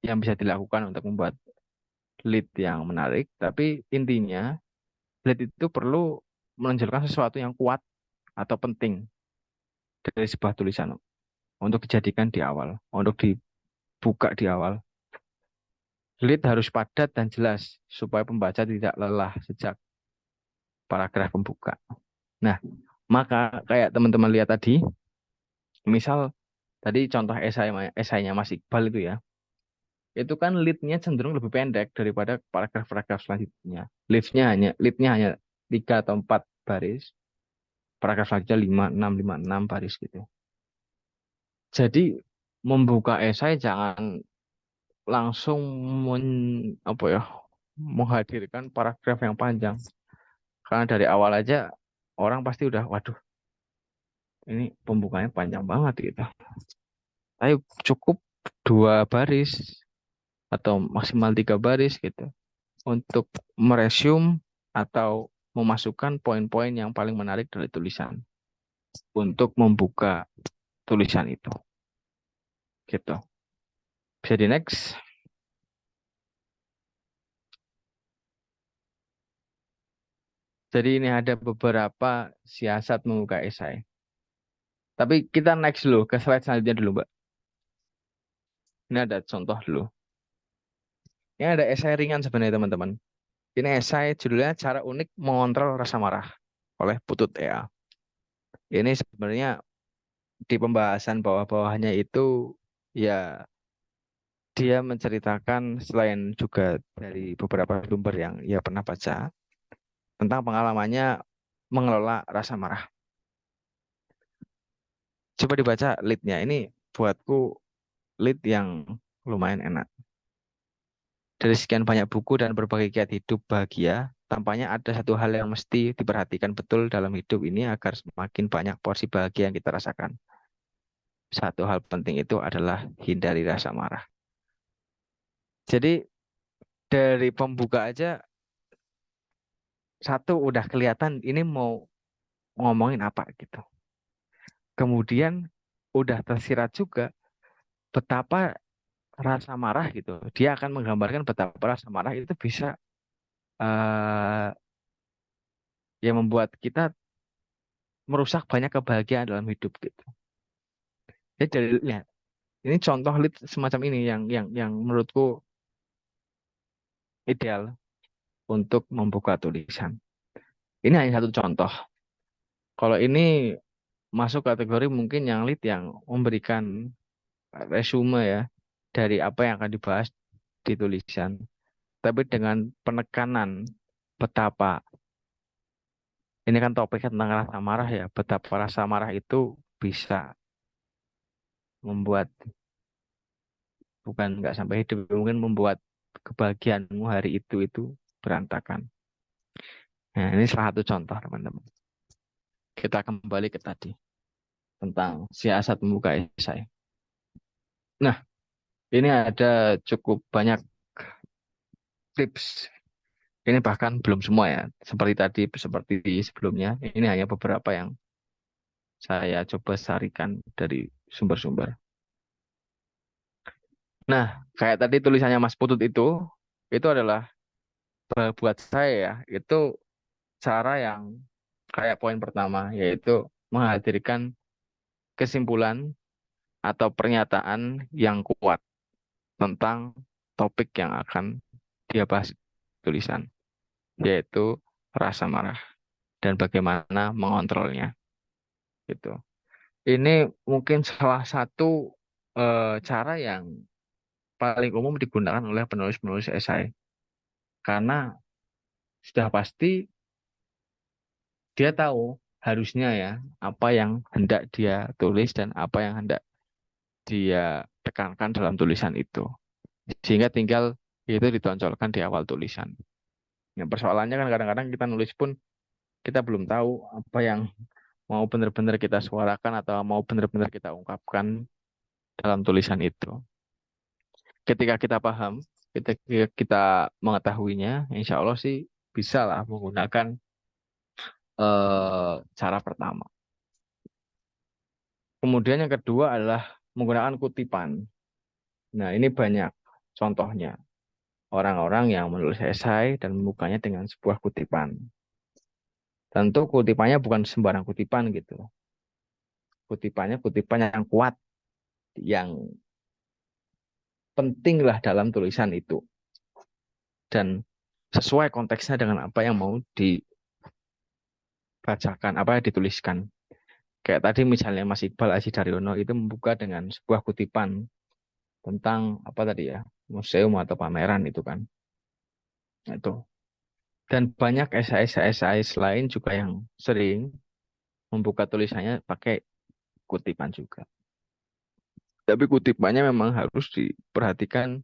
yang bisa dilakukan untuk membuat lead yang menarik. Tapi intinya lead itu perlu menonjolkan sesuatu yang kuat atau penting dari sebuah tulisan untuk dijadikan di awal, untuk dibuka di awal. Lead harus padat dan jelas supaya pembaca tidak lelah sejak paragraf pembuka. Nah, maka kayak teman-teman lihat tadi, misal tadi contoh esainya Mas Iqbal itu ya, itu kan lead-nya cenderung lebih pendek daripada paragraf-paragraf selanjutnya. Lead-nya hanya 3 atau 4 baris, paragraf selanjutnya 5, 6 baris gitu. Jadi membuka esai jangan langsung apa ya, menghadirkan paragraf yang panjang. Karena dari awal aja orang pasti udah, waduh, ini pembukanya panjang banget gitu. Ayo cukup 2 baris atau maksimal 3 baris gitu untuk meresume atau memasukkan poin-poin yang paling menarik dari tulisan untuk membuka tulisan itu. Gitu. Bisa di next. Jadi ini ada beberapa siasat membuka esai. Tapi kita next dulu ke slide selanjutnya dulu, Mbak. Ini ada contoh dulu. Ini ada esai ringan sebenarnya, teman-teman. Ini esai judulnya Cara Unik Mengontrol Rasa Marah oleh Putut EA. Ini sebenarnya di pembahasan bawah-bawahnya itu ya dia menceritakan selain juga dari beberapa sumber yang ia pernah baca tentang pengalamannya mengelola rasa marah. Coba dibaca lead-nya. Ini buatku lead yang lumayan enak. Dari sekian banyak buku dan berbagai kiat hidup bahagia, tampaknya ada satu hal yang mesti diperhatikan betul dalam hidup ini agar semakin banyak porsi bahagia yang kita rasakan. Satu hal penting itu adalah hindari rasa marah. Jadi dari pembuka aja satu udah kelihatan ini mau ngomongin apa gitu. Kemudian udah tersirat juga betapa rasa marah gitu. Dia akan menggambarkan betapa rasa marah itu bisa eh ya membuat kita merusak banyak kebahagiaan dalam hidup gitu. Jadi dari ya, ini contoh lead semacam ini yang menurutku ideal untuk membuka tulisan. Ini hanya satu contoh. Kalau ini masuk kategori mungkin yang lead yang memberikan resume ya dari apa yang akan dibahas di tulisan. Tapi dengan penekanan betapa ini kan topiknya tentang rasa marah ya, betapa rasa marah itu bisa membuat bukan nggak sampai hidup, mungkin membuat kebahagiaanmu hari itu berantakan. Nah, ini salah satu contoh, teman-teman. Kita kembali ke tadi tentang siasat membuka esai. Nah, ini ada cukup banyak tips. Ini bahkan belum semua ya, seperti tadi, seperti sebelumnya. Ini hanya beberapa yang saya coba sarikan dari sumber-sumber. Nah, kayak tadi tulisannya Mas Putut itu adalah buat saya ya, itu cara yang kayak poin pertama, yaitu menghadirkan kesimpulan atau pernyataan yang kuat tentang topik yang akan dia bahas di tulisan, yaitu rasa marah dan bagaimana mengontrolnya. Gitu. Ini mungkin salah satu cara yang paling umum digunakan oleh penulis-penulis esai. Karena sudah pasti dia tahu harusnya ya apa yang hendak dia tulis dan apa yang hendak dia tekankan dalam tulisan itu. Sehingga tinggal itu ditonjolkan di awal tulisan. Nah, persoalannya kan kadang-kadang kita nulis pun kita belum tahu apa yang mau benar-benar kita suarakan atau mau benar-benar kita ungkapkan dalam tulisan itu. Ketika kita paham, ketika kita mengetahuinya, insya Allah sih bisa lah menggunakan cara pertama. Kemudian yang kedua adalah menggunakan kutipan. Nah, ini banyak contohnya. Orang-orang yang menulis esai dan membukanya dengan sebuah kutipan. Tentu kutipannya bukan sembarang kutipan gitu. Kutipannya kutipan yang kuat, yang penting lah dalam tulisan itu. Dan sesuai konteksnya dengan apa yang mau dibacakan, apa yang dituliskan. Kayak tadi misalnya Mas Iqbal Aji Daryono itu membuka dengan sebuah kutipan tentang apa tadi ya, museum atau pameran itu kan. Nah, itu. Dan banyak esai-esai lain juga yang sering membuka tulisannya pakai kutipan juga. Tapi kutipannya memang harus diperhatikan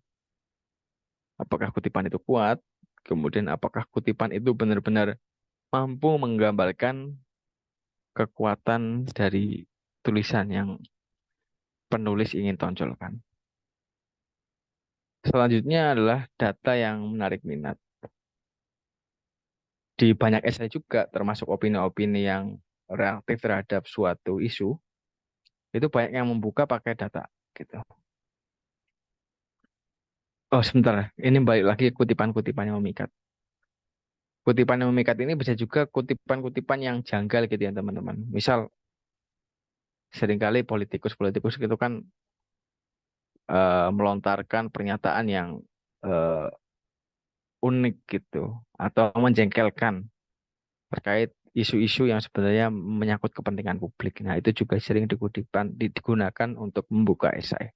apakah kutipan itu kuat, kemudian apakah kutipan itu benar-benar mampu menggambarkan kekuatan dari tulisan yang penulis ingin tonjolkan. Selanjutnya adalah data yang menarik minat. Di banyak esai juga, termasuk opini-opini yang reaktif terhadap suatu isu, itu banyak yang membuka pakai data. Gitu. Oh, sebentar. Ini balik lagi kutipan-kutipan yang memikat. Kutipan yang memikat ini bisa juga kutipan-kutipan yang janggal gitu ya, teman-teman. Misal, seringkali politikus-politikus itu kan melontarkan pernyataan yang eh, unik gitu atau menjengkelkan terkait isu-isu yang sebenarnya menyangkut kepentingan publik. Nah, itu juga sering digunakan untuk membuka esai.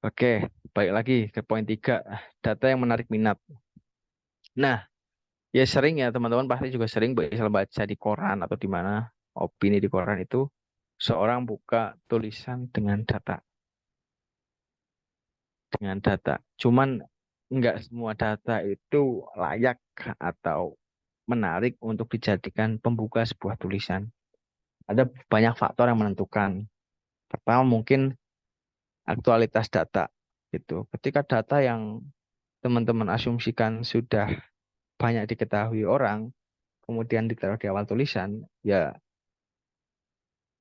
Oke, balik lagi ke poin 3, data yang menarik minat. Nah, ya sering ya teman-teman pasti juga sering misal baca di koran atau di mana opini di koran itu seorang buka tulisan dengan data. Cuman nggak semua data itu layak atau menarik untuk dijadikan pembuka sebuah tulisan. Ada banyak faktor yang menentukan. Pertama mungkin aktualitas data gitu. Ketika data yang teman-teman asumsikan sudah banyak diketahui orang, kemudian ditaruh di awal tulisan, ya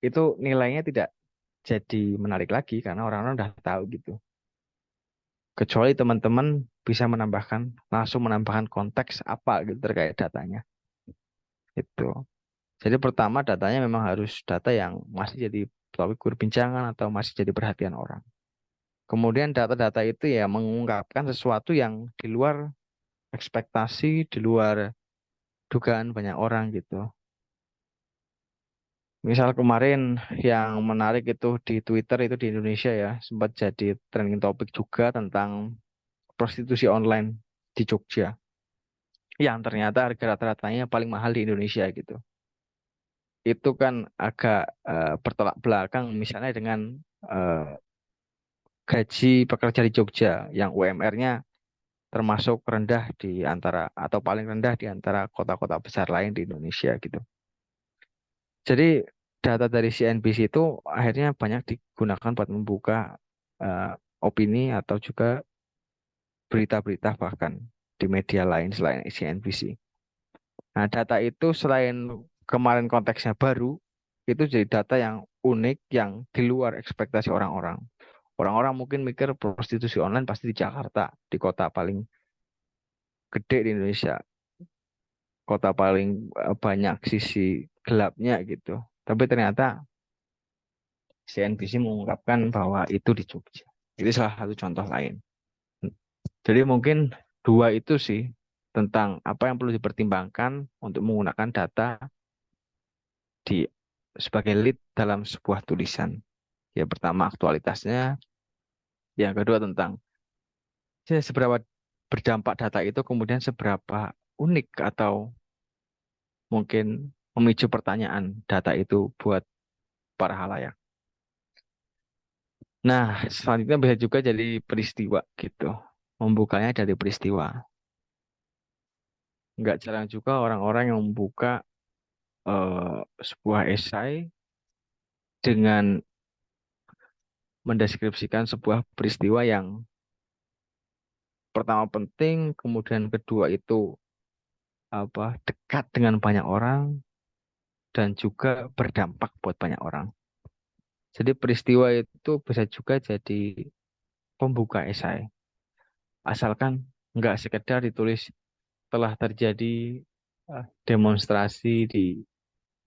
itu nilainya tidak jadi menarik lagi karena orang-orang udah tahu gitu. Kecuali teman-teman bisa langsung menambahkan konteks apa gitu terkait datanya. Itu. Jadi pertama datanya memang harus data yang masih jadi topik perbincangan atau masih jadi perhatian orang. Kemudian data-data itu ya mengungkapkan sesuatu yang di luar ekspektasi, di luar dugaan banyak orang gitu. Misal kemarin yang menarik itu di Twitter itu di Indonesia ya, sempat jadi trending topik juga tentang prostitusi online di Jogja. Yang ternyata harga rata-ratanya paling mahal di Indonesia gitu. Itu kan agak bertolak belakang misalnya dengan eh, gaji pekerja di Jogja yang UMR-nya termasuk rendah di antara atau paling rendah di antara kota-kota besar lain di Indonesia gitu. Jadi data dari CNBC itu akhirnya banyak digunakan buat membuka eh, opini atau juga berita-berita bahkan di media lain selain CNBC. Nah, data itu selain kemarin konteksnya baru, itu jadi data yang unik yang di luar ekspektasi orang-orang. Orang-orang mungkin mikir prostitusi online pasti di Jakarta, di kota paling gede di Indonesia, kota paling banyak sisi gelapnya gitu. Tapi ternyata CNBC mengungkapkan bahwa itu di Jogja. Itu salah satu contoh lain. Jadi mungkin dua itu sih tentang apa yang perlu dipertimbangkan untuk menggunakan data di sebagai lead dalam sebuah tulisan. Yang pertama aktualitasnya, yang kedua tentang seberapa berdampak data itu kemudian seberapa unik atau mungkin memicu pertanyaan data itu buat para halayak. Nah, selanjutnya bisa juga jadi peristiwa gitu. Membukanya dari peristiwa. Nggak jarang juga orang-orang yang membuka sebuah esai dengan mendeskripsikan sebuah peristiwa yang pertama penting, kemudian kedua itu apa dekat dengan banyak orang dan juga berdampak buat banyak orang. Jadi peristiwa itu bisa juga jadi pembuka esai. Asalkan nggak sekedar ditulis telah terjadi demonstrasi di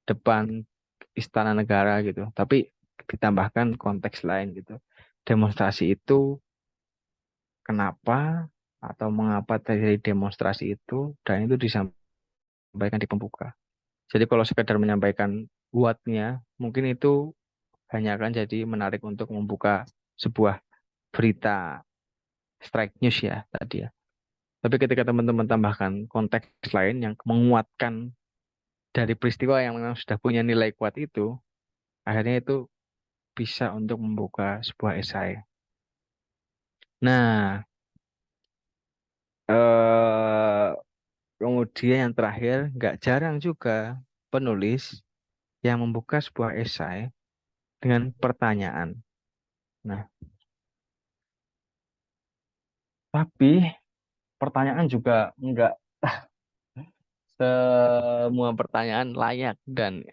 depan Istana Negara gitu. Tapi ditambahkan konteks lain gitu. Demonstrasi itu kenapa atau mengapa terjadi demonstrasi itu dan itu disampaikan di pembuka. Jadi kalau sekedar menyampaikan buatnya, mungkin itu hanya akan jadi menarik untuk membuka sebuah berita strike news ya tadi ya. Tapi ketika teman-teman tambahkan konteks lain yang menguatkan dari peristiwa yang memang sudah punya nilai kuat itu, akhirnya itu bisa untuk membuka sebuah esai. Nah, eh, kemudian yang terakhir, nggak jarang juga penulis yang membuka sebuah esai dengan pertanyaan. Nah, tapi pertanyaan juga nggak semua pertanyaan layak dan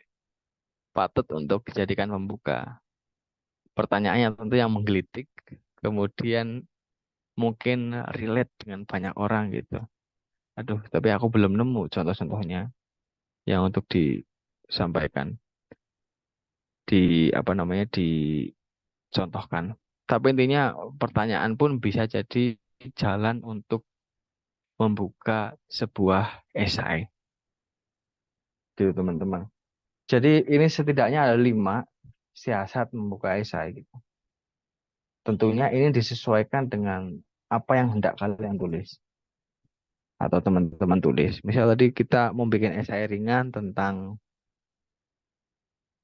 patut untuk dijadikan pembuka. Pertanyaannya tentu yang menggelitik, kemudian mungkin relate dengan banyak orang gitu. Aduh, tapi aku belum nemu contoh-contohnya yang untuk disampaikan, di apa namanya, dicontohkan. Tapi intinya pertanyaan pun bisa jadi jalan untuk membuka sebuah esai, gitu teman-teman. Jadi ini setidaknya ada 5 siasat membuka esai gitu. Tentunya ini disesuaikan dengan apa yang hendak kalian tulis atau teman-teman tulis. Misal tadi kita mau bikin esai ringan tentang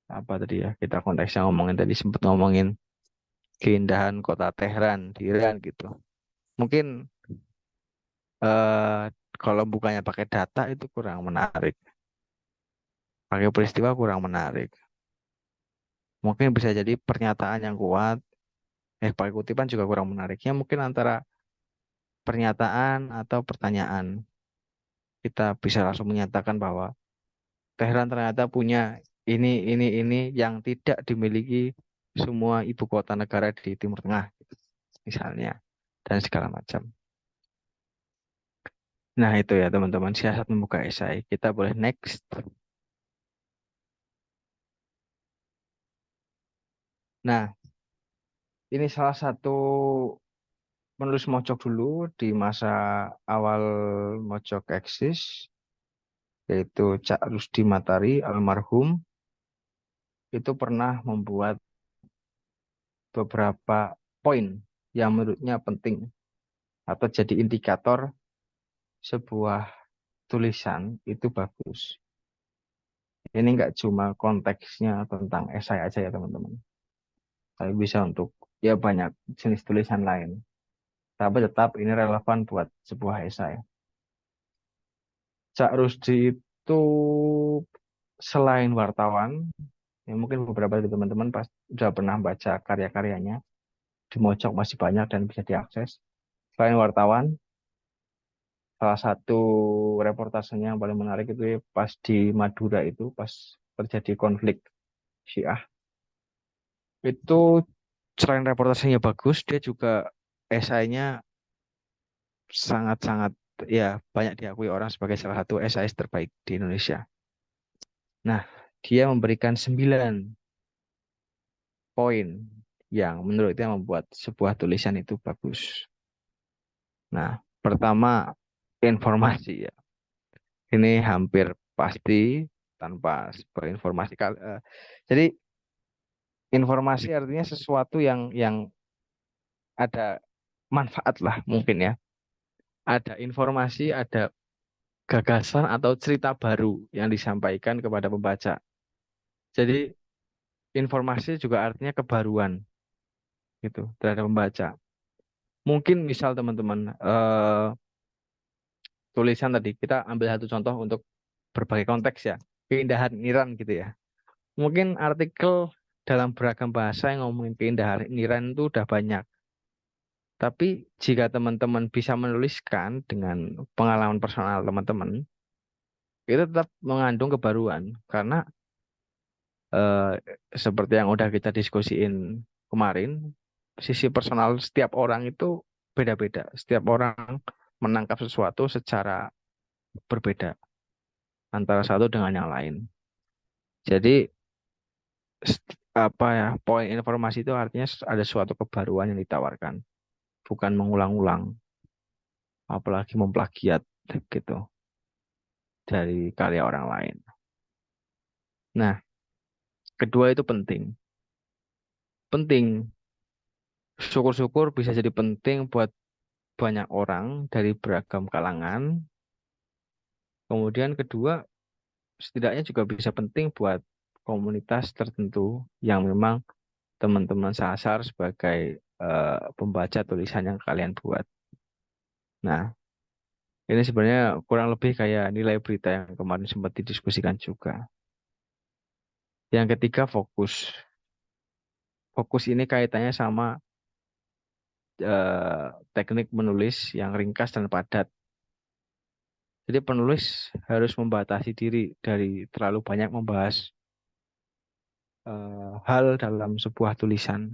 apa tadi ya, kita konteksnya ngomongin tadi sempat ngomongin keindahan kota Tehran di Iran gitu. Mungkin eh, kalau bukannya pakai data itu kurang menarik, pakai peristiwa kurang menarik. Mungkin bisa jadi pernyataan yang kuat, pakai kutipan juga kurang menariknya. Mungkin antara pernyataan atau pertanyaan kita bisa langsung menyatakan bahwa Tehran ternyata punya ini yang tidak dimiliki semua ibu kota negara di Timur Tengah, misalnya, dan segala macam. Nah, itu ya teman-teman, siasat membuka esai. Kita boleh next. Nah, ini salah satu penulis mojok dulu di masa awal mojok eksis, yaitu Cak Rusdi Matari almarhum, itu pernah membuat beberapa poin yang menurutnya penting atau jadi indikator sebuah tulisan itu bagus. Ini nggak cuma konteksnya tentang esai aja ya teman-teman, tapi bisa untuk ya banyak jenis tulisan lain. Tapi tetap ini relevan buat sebuah esai. Cak Rusdi itu selain wartawan, ya mungkin beberapa dari teman-teman pas udah pernah baca karya-karyanya, di Mojok masih banyak dan bisa diakses. Selain wartawan, salah satu reportasenya yang paling menarik itu ya pas di Madura itu, pas terjadi konflik Syiah. Itu selain reportasenya bagus, dia juga esainya sangat-sangat ya banyak diakui orang sebagai salah satu esais terbaik di Indonesia. Nah, dia memberikan 9 poin yang menurutnya membuat sebuah tulisan itu bagus. Nah, pertama informasi ya. Ini hampir pasti tanpa sebuah informasi. Jadi informasi artinya sesuatu yang ada manfaat lah mungkin ya. Ada informasi, ada gagasan atau cerita baru yang disampaikan kepada pembaca. Jadi informasi juga artinya kebaruan gitu terhadap pembaca. Mungkin misal teman-teman tulisan tadi kita ambil satu contoh untuk berbagai konteks ya, keindahan Iran gitu ya. Mungkin artikel dalam beragam bahasa yang ngomongin keindahan Iran itu udah banyak. Tapi jika teman-teman bisa menuliskan dengan pengalaman personal teman-teman, itu tetap mengandung kebaruan karena eh, seperti yang udah kita diskusiin kemarin, sisi personal setiap orang itu beda-beda. Setiap orang menangkap sesuatu secara berbeda antara satu dengan yang lain. Jadi apa ya, poin informasi itu artinya ada suatu kebaruan yang ditawarkan, bukan mengulang-ulang, apalagi memplagiat gitu dari karya orang lain. Nah, kedua itu penting. Penting, syukur-syukur bisa jadi penting buat banyak orang dari beragam kalangan. Kemudian kedua, setidaknya juga bisa penting buat komunitas tertentu yang memang teman-teman sasar sebagai pembaca tulisan yang kalian buat. Nah, ini sebenarnya kurang lebih kayak nilai berita yang kemarin sempat didiskusikan juga. Yang ketiga, fokus. Fokus ini kaitannya sama teknik menulis yang ringkas dan padat. Jadi penulis harus membatasi diri dari terlalu banyak membahas hal dalam sebuah tulisan.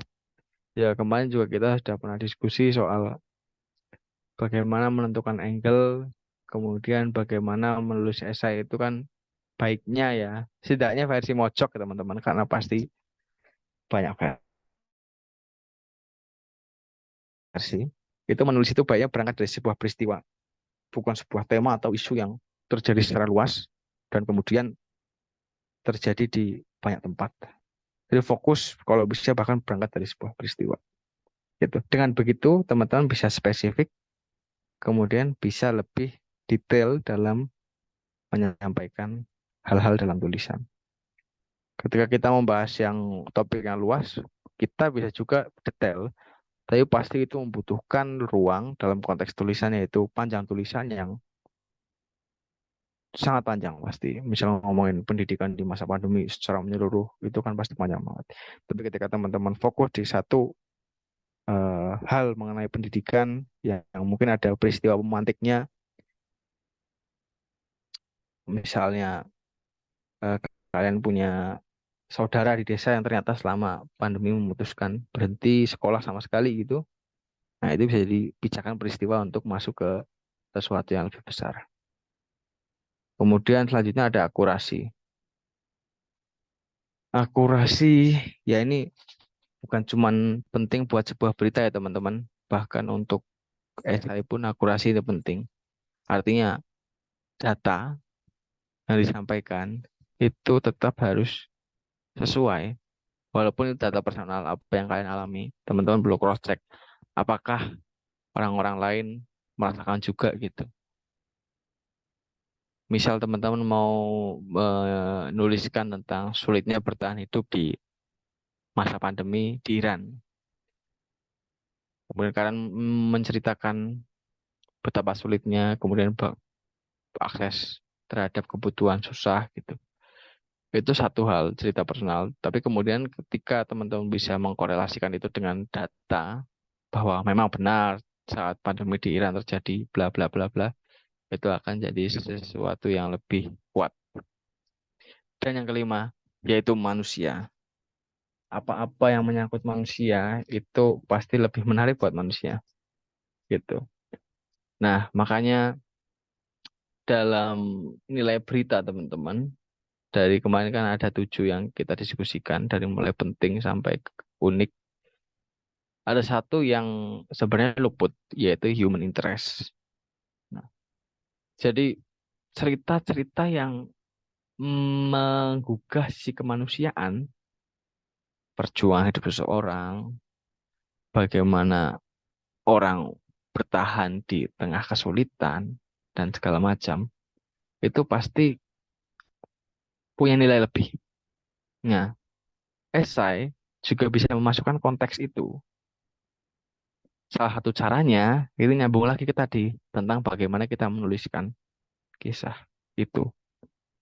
Ya, kemarin juga kita sudah pernah diskusi soal bagaimana menentukan angle, kemudian bagaimana menulis esai itu kan baiknya ya, setidaknya versi mojok ya teman-teman, karena pasti banyak versi. Itu menulis itu baiknya berangkat dari sebuah peristiwa, bukan sebuah tema atau isu yang terjadi secara luas dan kemudian terjadi di banyak tempat. Jadi fokus kalau bisa bahkan berangkat dari sebuah peristiwa. Gitu. Dengan begitu teman-teman bisa spesifik, kemudian bisa lebih detail dalam menyampaikan hal-hal dalam tulisan. Ketika kita membahas yang topik yang luas, kita bisa juga detail, tapi pasti itu membutuhkan ruang dalam konteks tulisan, yaitu panjang tulisan yang sangat panjang pasti. Misalnya ngomongin pendidikan di masa pandemi secara menyeluruh, itu kan pasti panjang banget. Tapi ketika teman-teman fokus di satu hal mengenai pendidikan yang mungkin ada peristiwa pemantiknya, misalnya eh, kalian punya saudara di desa yang ternyata selama pandemi memutuskan berhenti sekolah sama sekali gitu. Nah, itu bisa jadi pijakan peristiwa untuk masuk ke sesuatu yang lebih besar. Kemudian selanjutnya ada akurasi. Akurasi, ya ini bukan cuman penting buat sebuah berita ya teman-teman. Bahkan untuk esai pun akurasi itu penting. Artinya data yang disampaikan itu tetap harus sesuai. Walaupun itu data personal apa yang kalian alami, teman-teman perlu cross check apakah orang-orang lain merasakan juga gitu. Misal teman-teman mau menuliskan tentang sulitnya bertahan hidup di masa pandemi di Iran. Kemudian kalian menceritakan betapa sulitnya, kemudian akses terhadap kebutuhan susah gitu. Itu satu hal, cerita personal. Tapi kemudian ketika teman-teman bisa mengkorelasikan itu dengan data bahwa memang benar saat pandemi di Iran terjadi bla bla bla bla, itu akan jadi sesuatu yang lebih kuat. Dan yang kelima, yaitu manusia. Apa-apa yang menyangkut manusia itu pasti lebih menarik buat manusia, gitu. Nah, makanya dalam nilai berita teman-teman, dari kemarin kan ada 7 yang kita diskusikan, dari mulai penting sampai unik. Ada satu yang sebenarnya luput, yaitu human interest. Nah, jadi cerita-cerita yang menggugah sisi kemanusiaan, perjuangan hidup seseorang, bagaimana orang bertahan di tengah kesulitan, dan segala macam, itu pasti punya nilai lebih. Nah, esai juga bisa memasukkan konteks itu. Salah satu caranya, itu nyambung lagi ke tadi, tentang bagaimana kita menuliskan kisah itu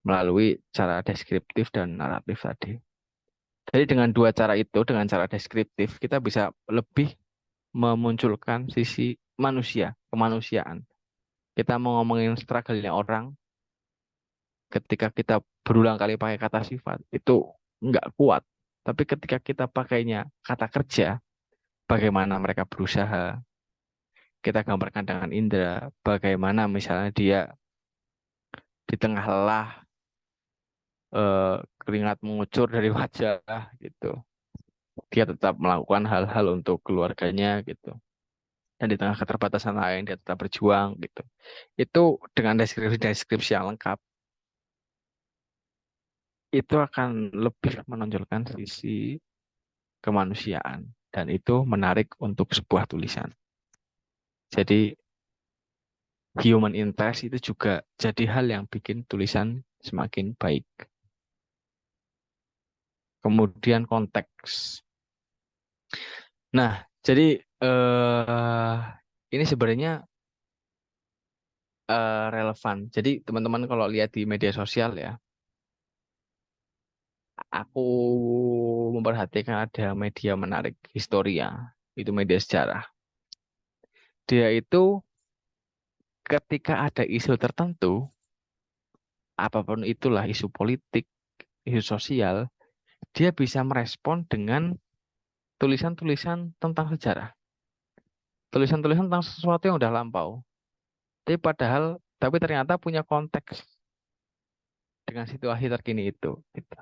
melalui cara deskriptif dan naratif tadi. Jadi dengan dua cara itu, dengan cara deskriptif, kita bisa lebih memunculkan sisi manusia, kemanusiaan. Kita mau ngomongin struggle-nya orang, ketika kita berulang kali pakai kata sifat, itu nggak kuat. Tapi ketika kita pakainya kata kerja, bagaimana mereka berusaha, kita gambarkan dengan indera, bagaimana misalnya dia di tengah lelah, keringat mengucur dari wajah gitu. Dia tetap melakukan hal-hal untuk keluarganya gitu. Dan di tengah keterbatasan lain dia tetap berjuang gitu. Itu dengan deskripsi yang lengkap, itu akan lebih menonjolkan sisi kemanusiaan dan itu menarik untuk sebuah tulisan. Jadi human interest itu juga jadi hal yang bikin tulisan semakin baik. Kemudian konteks. Nah, jadi ini sebenarnya relevan. Jadi teman-teman kalau lihat di media sosial ya, aku memperhatikan ada media menarik, Historia, itu media sejarah. Dia itu ketika ada isu tertentu, apapun itulah isu politik, isu sosial, dia bisa merespon dengan tulisan-tulisan tentang sejarah. Tulisan-tulisan tentang sesuatu yang udah lampau. Tapi ternyata punya konteks dengan situasi terkini itu. Gitu.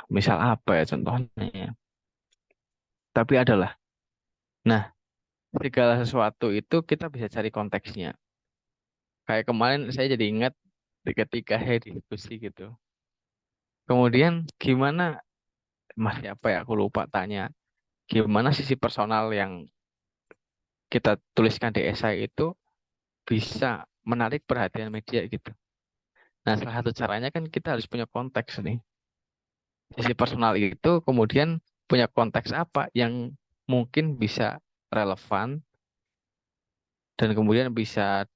Misal apa ya contohnya? Tapi adalah, nah segala sesuatu itu kita bisa cari konteksnya. Kayak kemarin saya jadi ingat ketika saya diskusi gitu. Kemudian gimana, Mas apa ya aku lupa tanya, gimana sisi personal yang kita tuliskan di esai itu bisa menarik perhatian media gitu. Nah, salah satu caranya kan kita harus punya konteks nih. Sisi personal itu kemudian punya konteks apa yang mungkin bisa relevan dan kemudian bisa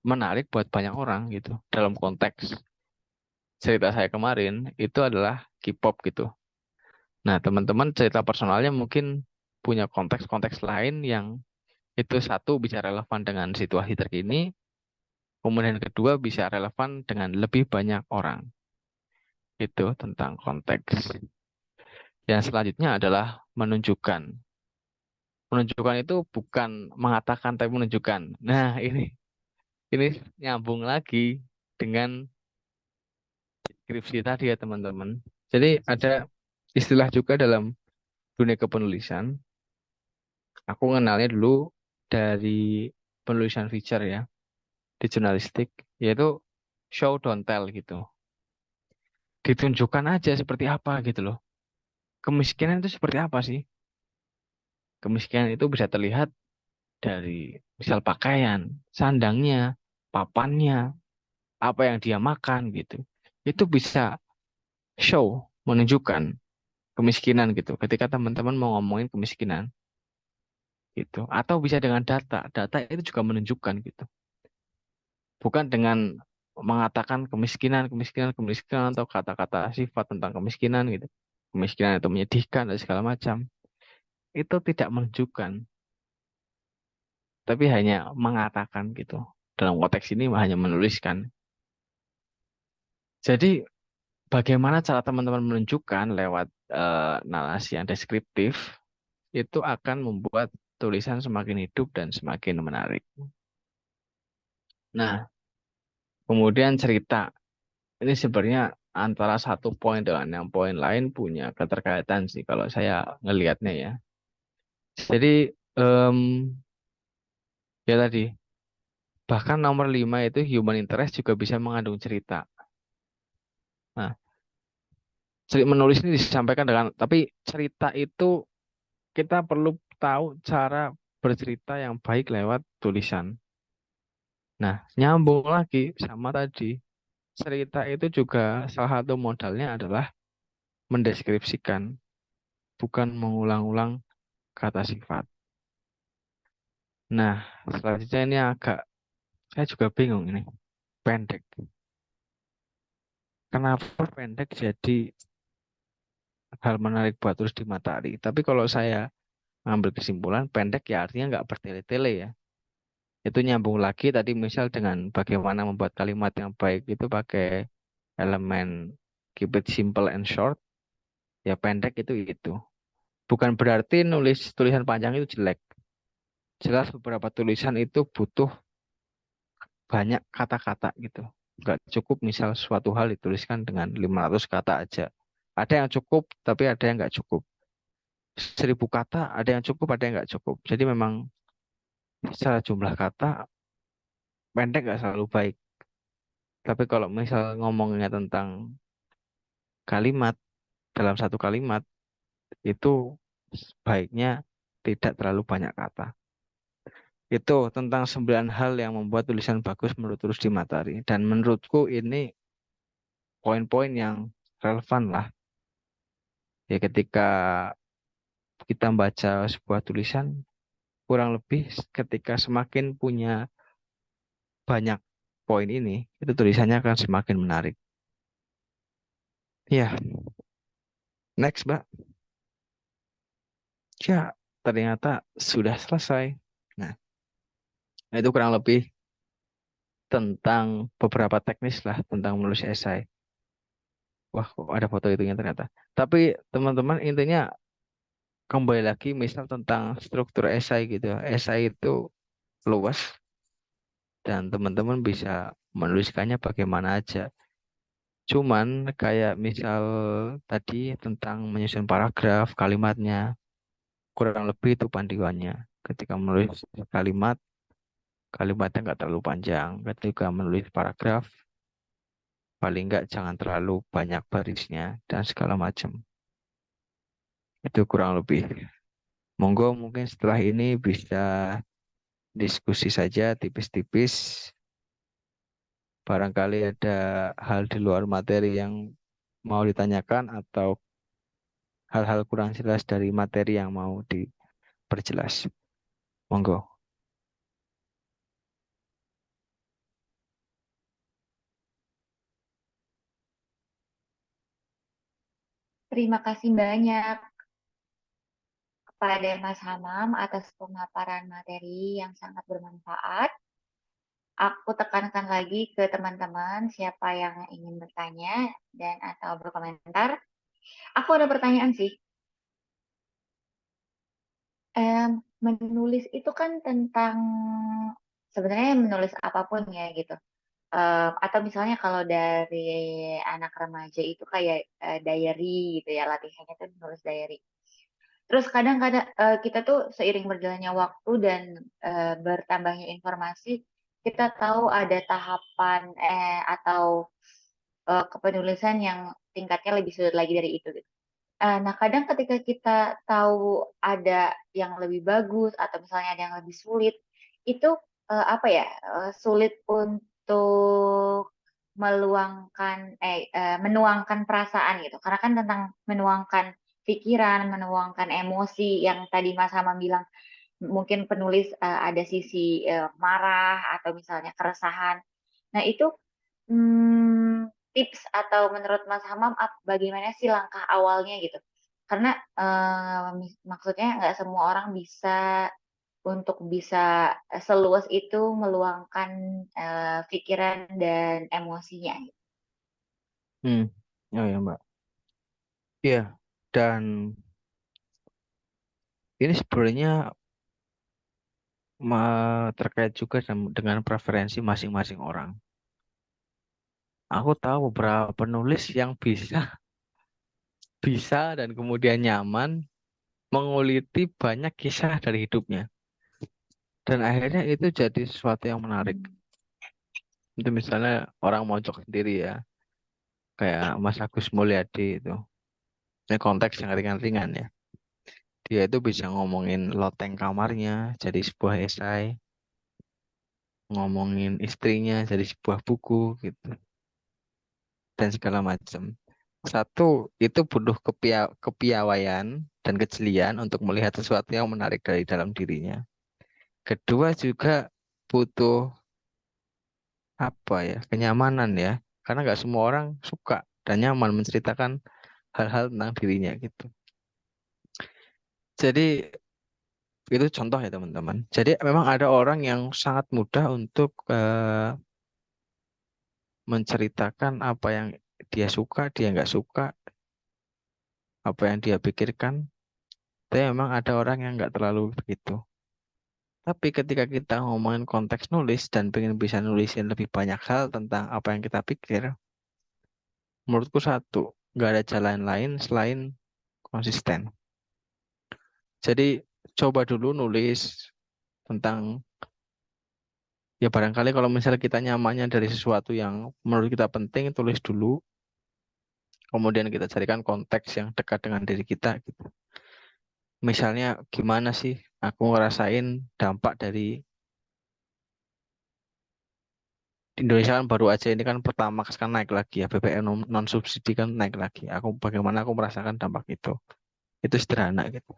menarik buat banyak orang gitu. Dalam konteks cerita saya kemarin itu adalah K-pop gitu. Nah, teman-teman cerita personalnya mungkin punya konteks-konteks lain yang itu satu bisa relevan dengan situasi terkini, kemudian kedua bisa relevan dengan lebih banyak orang. Itu tentang konteks. Yang selanjutnya adalah menunjukkan. Menunjukkan itu bukan mengatakan tapi menunjukkan. Nah, ini nyambung lagi dengan skripsi tadi ya, teman-teman. Jadi ada istilah juga dalam dunia kepenulisan. Aku kenalnya dulu dari penulisan feature ya, di jurnalistik, yaitu show don't tell gitu. Ditunjukkan aja seperti apa gitu loh. Kemiskinan itu seperti apa sih? Kemiskinan itu bisa terlihat dari misal pakaian, sandangnya, papannya, apa yang dia makan gitu. Itu bisa show, menunjukkan kemiskinan gitu. Ketika teman-teman mau ngomongin kemiskinan gitu. Atau bisa dengan data. Data itu juga menunjukkan gitu. Bukan dengan mengatakan kemiskinan, kemiskinan, kemiskinan atau kata-kata sifat tentang kemiskinan gitu. Kemiskinan itu menyedihkan dan segala macam. Itu tidak menunjukkan, tapi hanya mengatakan gitu. Dalam konteks ini hanya menuliskan. Jadi bagaimana cara teman-teman menunjukkan lewat narasi yang deskriptif itu akan membuat tulisan semakin hidup dan semakin menarik. Nah, kemudian cerita. Ini sebenarnya antara satu poin dengan yang poin lain punya keterkaitan sih kalau saya ngelihatnya ya. Jadi em, ya tadi bahkan nomor 5 itu human interest juga bisa mengandung cerita. Nah, menulis ini disampaikan dengan tapi cerita itu kita perlu tahu cara bercerita yang baik lewat tulisan. Nah, nyambung lagi sama tadi. Cerita itu juga salah satu modalnya adalah mendeskripsikan, bukan mengulang-ulang kata sifat. Nah, selanjutnya ini saya juga bingung ini. Pendek. Kenapa pendek jadi hal menarik buat terus di Matahari? Tapi kalau saya ngambil kesimpulan, pendek ya artinya nggak bertele-tele ya. Itu nyambung lagi tadi misal dengan bagaimana membuat kalimat yang baik itu pakai elemen keep it simple and short. Ya pendek itu. Bukan berarti nulis tulisan panjang itu jelek. Jelas beberapa tulisan itu butuh banyak kata-kata gitu. Nggak cukup misal suatu hal dituliskan dengan 500 kata aja. Ada yang cukup, tapi ada yang nggak cukup. 1000 kata, ada yang cukup, ada yang nggak cukup. Jadi memang secara jumlah kata, pendek nggak selalu baik. Tapi kalau misal ngomongnya tentang kalimat, dalam satu kalimat, itu baiknya tidak terlalu banyak kata. Itu tentang 9 hal yang membuat tulisan bagus menurut Rusdi Matahari. Dan menurutku ini poin-poin yang relevan lah. Ya ketika kita baca sebuah tulisan, kurang lebih ketika semakin punya banyak poin ini, itu tulisannya akan semakin menarik. Ya, next, Mbak. Ya, ternyata sudah selesai. Nah, itu kurang lebih tentang beberapa teknis lah tentang menulis esai. Wah, kok ada foto itunya ternyata. Tapi teman-teman intinya kembali lagi misal tentang struktur esai gitu. Esai itu luas dan teman-teman bisa menuliskannya bagaimana aja. Cuman kayak misal tadi tentang menyusun paragraf, kalimatnya kurang lebih itu panduannya. Ketika menulis kalimat, kalimatnya nggak terlalu panjang. Ketika menulis paragraf, paling nggak jangan terlalu banyak barisnya dan segala macam. Itu kurang lebih. Monggo mungkin setelah ini bisa diskusi saja tipis-tipis. Barangkali ada hal di luar materi yang mau ditanyakan atau hal-hal kurang jelas dari materi yang mau diperjelas. Monggo.
Terima kasih banyak kepada Mas Hamam atas pemaparan materi yang sangat bermanfaat. Aku tekankan lagi ke teman-teman siapa yang ingin bertanya dan atau berkomentar. Aku ada pertanyaan sih. Menulis itu kan tentang sebenarnya menulis apapun ya gitu. Atau misalnya kalau dari anak remaja itu kayak diary gitu ya, latihannya tuh menulis diary. Terus kadang-kadang kita tuh seiring berjalannya waktu dan bertambahnya informasi, kita tahu ada tahapan atau kepenulisan yang tingkatnya lebih sulit lagi dari itu gitu. Nah, kadang ketika kita tahu ada yang lebih bagus atau misalnya ada yang lebih sulit, itu apa ya, sulit untuk menuangkan perasaan gitu. Karena kan tentang menuangkan pikiran, menuangkan emosi yang tadi Mas Hama bilang mungkin penulis ada sisi marah atau misalnya keresahan. Nah, itu tips atau menurut Mas Hamam bagaimana sih langkah awalnya gitu? Karena maksudnya nggak semua orang bisa untuk bisa seluas itu meluangkan pikiran dan emosinya.
Hmm. Oh ya, Mbak. Iya, dan ini sebenarnya terkait juga dengan preferensi masing-masing orang. Aku tahu beberapa penulis yang bisa bisa dan kemudian nyaman menguliti banyak kisah dari hidupnya. Dan akhirnya itu jadi sesuatu yang menarik. Itu misalnya orang mojok sendiri ya, kayak Mas Agus Mulyadi itu. Ini konteks yang ringan-ringan ya. Dia itu bisa ngomongin loteng kamarnya jadi sebuah esai, ngomongin istrinya jadi sebuah buku gitu, dan segala macam. Satu, itu butuh kepiawaian dan kejelian untuk melihat sesuatu yang menarik dari dalam dirinya. Kedua juga butuh apa ya, kenyamanan ya. Karena nggak semua orang suka dan nyaman menceritakan hal-hal tentang dirinya gitu. Jadi itu contoh ya teman-teman. Jadi memang ada orang yang sangat mudah untuk menceritakan apa yang dia suka, dia nggak suka, apa yang dia pikirkan. Tapi memang ada orang yang nggak terlalu begitu. Tapi ketika kita ngomongin konteks nulis dan pengen bisa nulisin lebih banyak hal tentang apa yang kita pikir, menurutku satu, nggak ada jalan lain selain konsisten. Jadi coba dulu nulis tentang, ya barangkali kalau misalnya kita nyamannya dari sesuatu yang menurut kita penting, tulis dulu. Kemudian kita carikan konteks yang dekat dengan diri kita gitu. Misalnya gimana sih aku ngerasain dampak dari Indonesia kan baru aja ini kan Pertamax kan naik lagi ya, BBM non subsidi kan naik lagi. Bagaimana aku merasakan dampak itu. Itu sederhana gitu.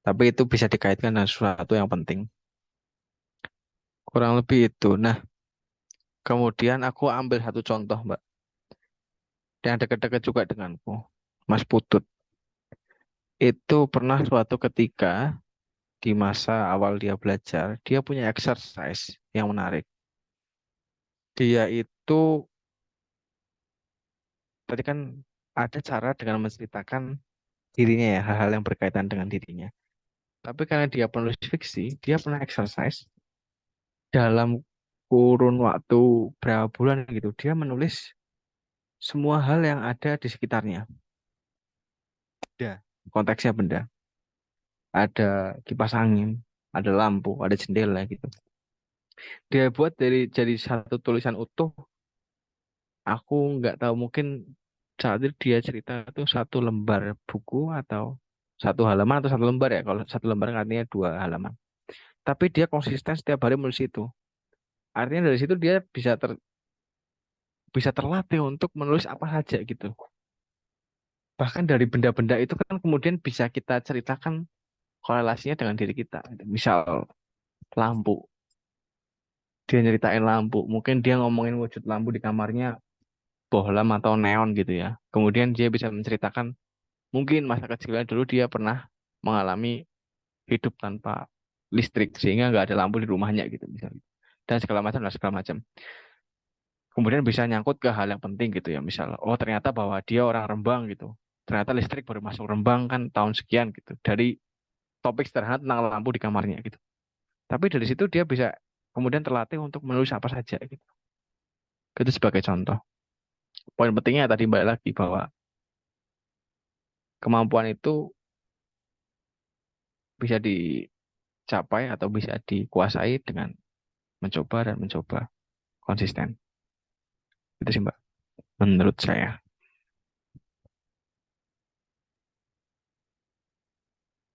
Tapi itu bisa dikaitkan dengan sesuatu yang penting. Kurang lebih itu. Nah, kemudian aku ambil satu contoh, Mbak, yang dekat-dekat juga denganku. Mas Putut. Itu pernah suatu ketika di masa awal dia belajar, dia punya exercise yang menarik. Dia itu tadi kan ada cara dengan menceritakan dirinya ya, hal-hal yang berkaitan dengan dirinya. Tapi karena dia penulis fiksi, dia pernah exercise dalam kurun waktu berapa bulan gitu. Dia menulis semua hal yang ada di sekitarnya. Benda, konteksnya benda. Ada kipas angin, ada lampu, ada jendela gitu. Dia buat dari jadi satu tulisan utuh. Aku nggak tahu mungkin saat itu dia cerita itu satu lembar buku atau satu halaman atau satu lembar ya. Kalau satu lembar kan artinya 2 halaman. Tapi dia konsisten setiap hari menulis itu. Artinya dari situ dia bisa terlatih untuk menulis apa saja gitu. Bahkan dari benda-benda itu kan kemudian bisa kita ceritakan korelasinya dengan diri kita. Misal lampu, dia nyeritain lampu. Mungkin dia ngomongin wujud lampu di kamarnya bohlam atau neon gitu ya. Kemudian dia bisa menceritakan mungkin masa kecilnya dulu dia pernah mengalami hidup tanpa listrik sehingga nggak ada lampu di rumahnya gitu misalnya. Dan segala macam. Kemudian bisa nyangkut ke hal yang penting gitu ya. Misal, oh ternyata bahwa dia orang Rembang gitu. Ternyata listrik baru masuk Rembang kan tahun sekian gitu. Dari topik sederhana tentang lampu di kamarnya gitu. Tapi dari situ dia bisa kemudian terlatih untuk menulis apa saja gitu. Itu sebagai contoh. Poin pentingnya tadi balik lagi bahwa kemampuan itu bisa dicapai atau bisa dikuasai dengan mencoba dan mencoba konsisten. Itu sih Mbak, menurut saya.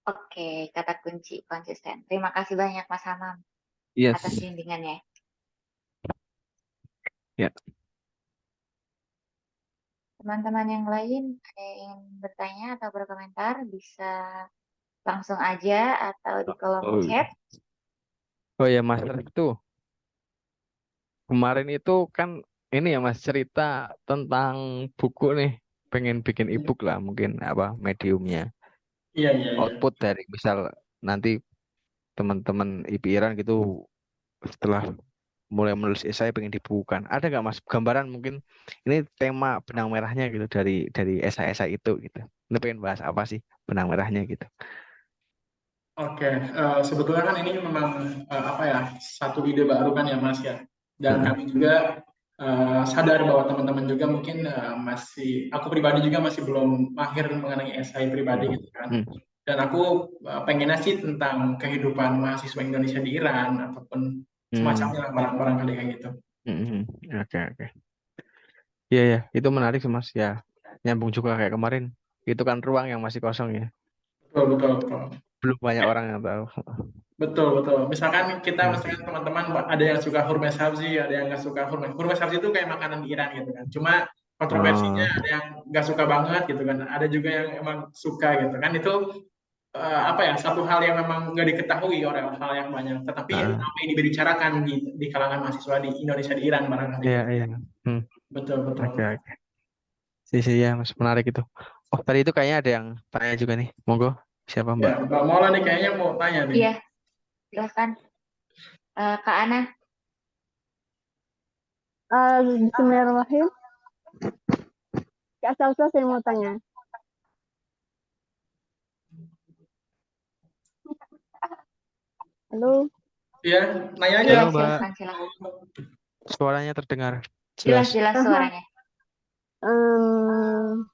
Oke, kata kunci konsisten. Terima kasih banyak Mas Hamam atas
Yes.
bimbingannya.
Ya.
Teman-teman yang lain ada yang ingin bertanya atau berkomentar bisa langsung aja atau di kolom
Oh,
chat.
oh ya Mas itu kemarin itu kan ini ya Mas cerita tentang buku nih. Pengen bikin ebook lah mungkin apa mediumnya.
Iya, iya, iya.
Output dari misal nanti teman-teman IPIRan gitu setelah mulai menulis esai pengen dibukukan. Ada nggak Mas gambaran mungkin ini tema benang merahnya gitu dari esai-esai itu gitu. Ini pengen bahas apa sih benang merahnya gitu.
Oke, sebetulnya kan ini memang apa ya, satu ide baru kan ya Mas ya. Dan
Heeh.
kami juga sadar bahwa teman-teman juga mungkin masih, aku pribadi juga masih belum mahir mengenai esai pribadi
Hmm.
gitu kan.
Hmm.
Dan aku pengennya sih tentang kehidupan mahasiswa Indonesia di Iran ataupun
Hmm.
semacamnya lah barang-barang kayak gitu.
Hmm. Hmm. Oke, oke. Iya ya, itu menarik sih Mas ya. Nyambung juga kayak kemarin. Itu kan ruang yang masih kosong ya.
Betul, betul, betul.
Belum banyak orang yang tahu.
Betul, betul. Misalkan kita,
Hmm.
misalkan teman-teman ada yang suka hurmes sabzi, ada yang nggak suka hurmes. Hurmes sabzi itu kayak makanan di Iran gitu kan. Cuma kontroversinya
Oh,
ada yang nggak suka banget gitu kan. Ada juga yang emang suka gitu kan. Itu apa ya, satu hal yang memang nggak diketahui oleh hal yang banyak. Tetapi
ah,
apa yang dibicarakan di kalangan mahasiswa di Indonesia di Iran barangkali
iya
gitu.
iya. Hmm.
Betul, betul.
Oke oke. Sih sih ya, Mas menarik itu. Oh tadi itu kayaknya ada yang tanya juga nih. Monggo, siapa
Ya,
Mbak?
Mbak Mola nih kayaknya mau tanya nih.
Iya, silahkan. Kak Ana.
Bismillahirrahmanirrahim. Kak Salsa saya mau tanya. Halo,
Iya, nanya aja.
Iya,
Halo Mbak,
silakan, silakan.
suaranya terdengar
Jelas,
jelas.
jelas suaranya.
Em,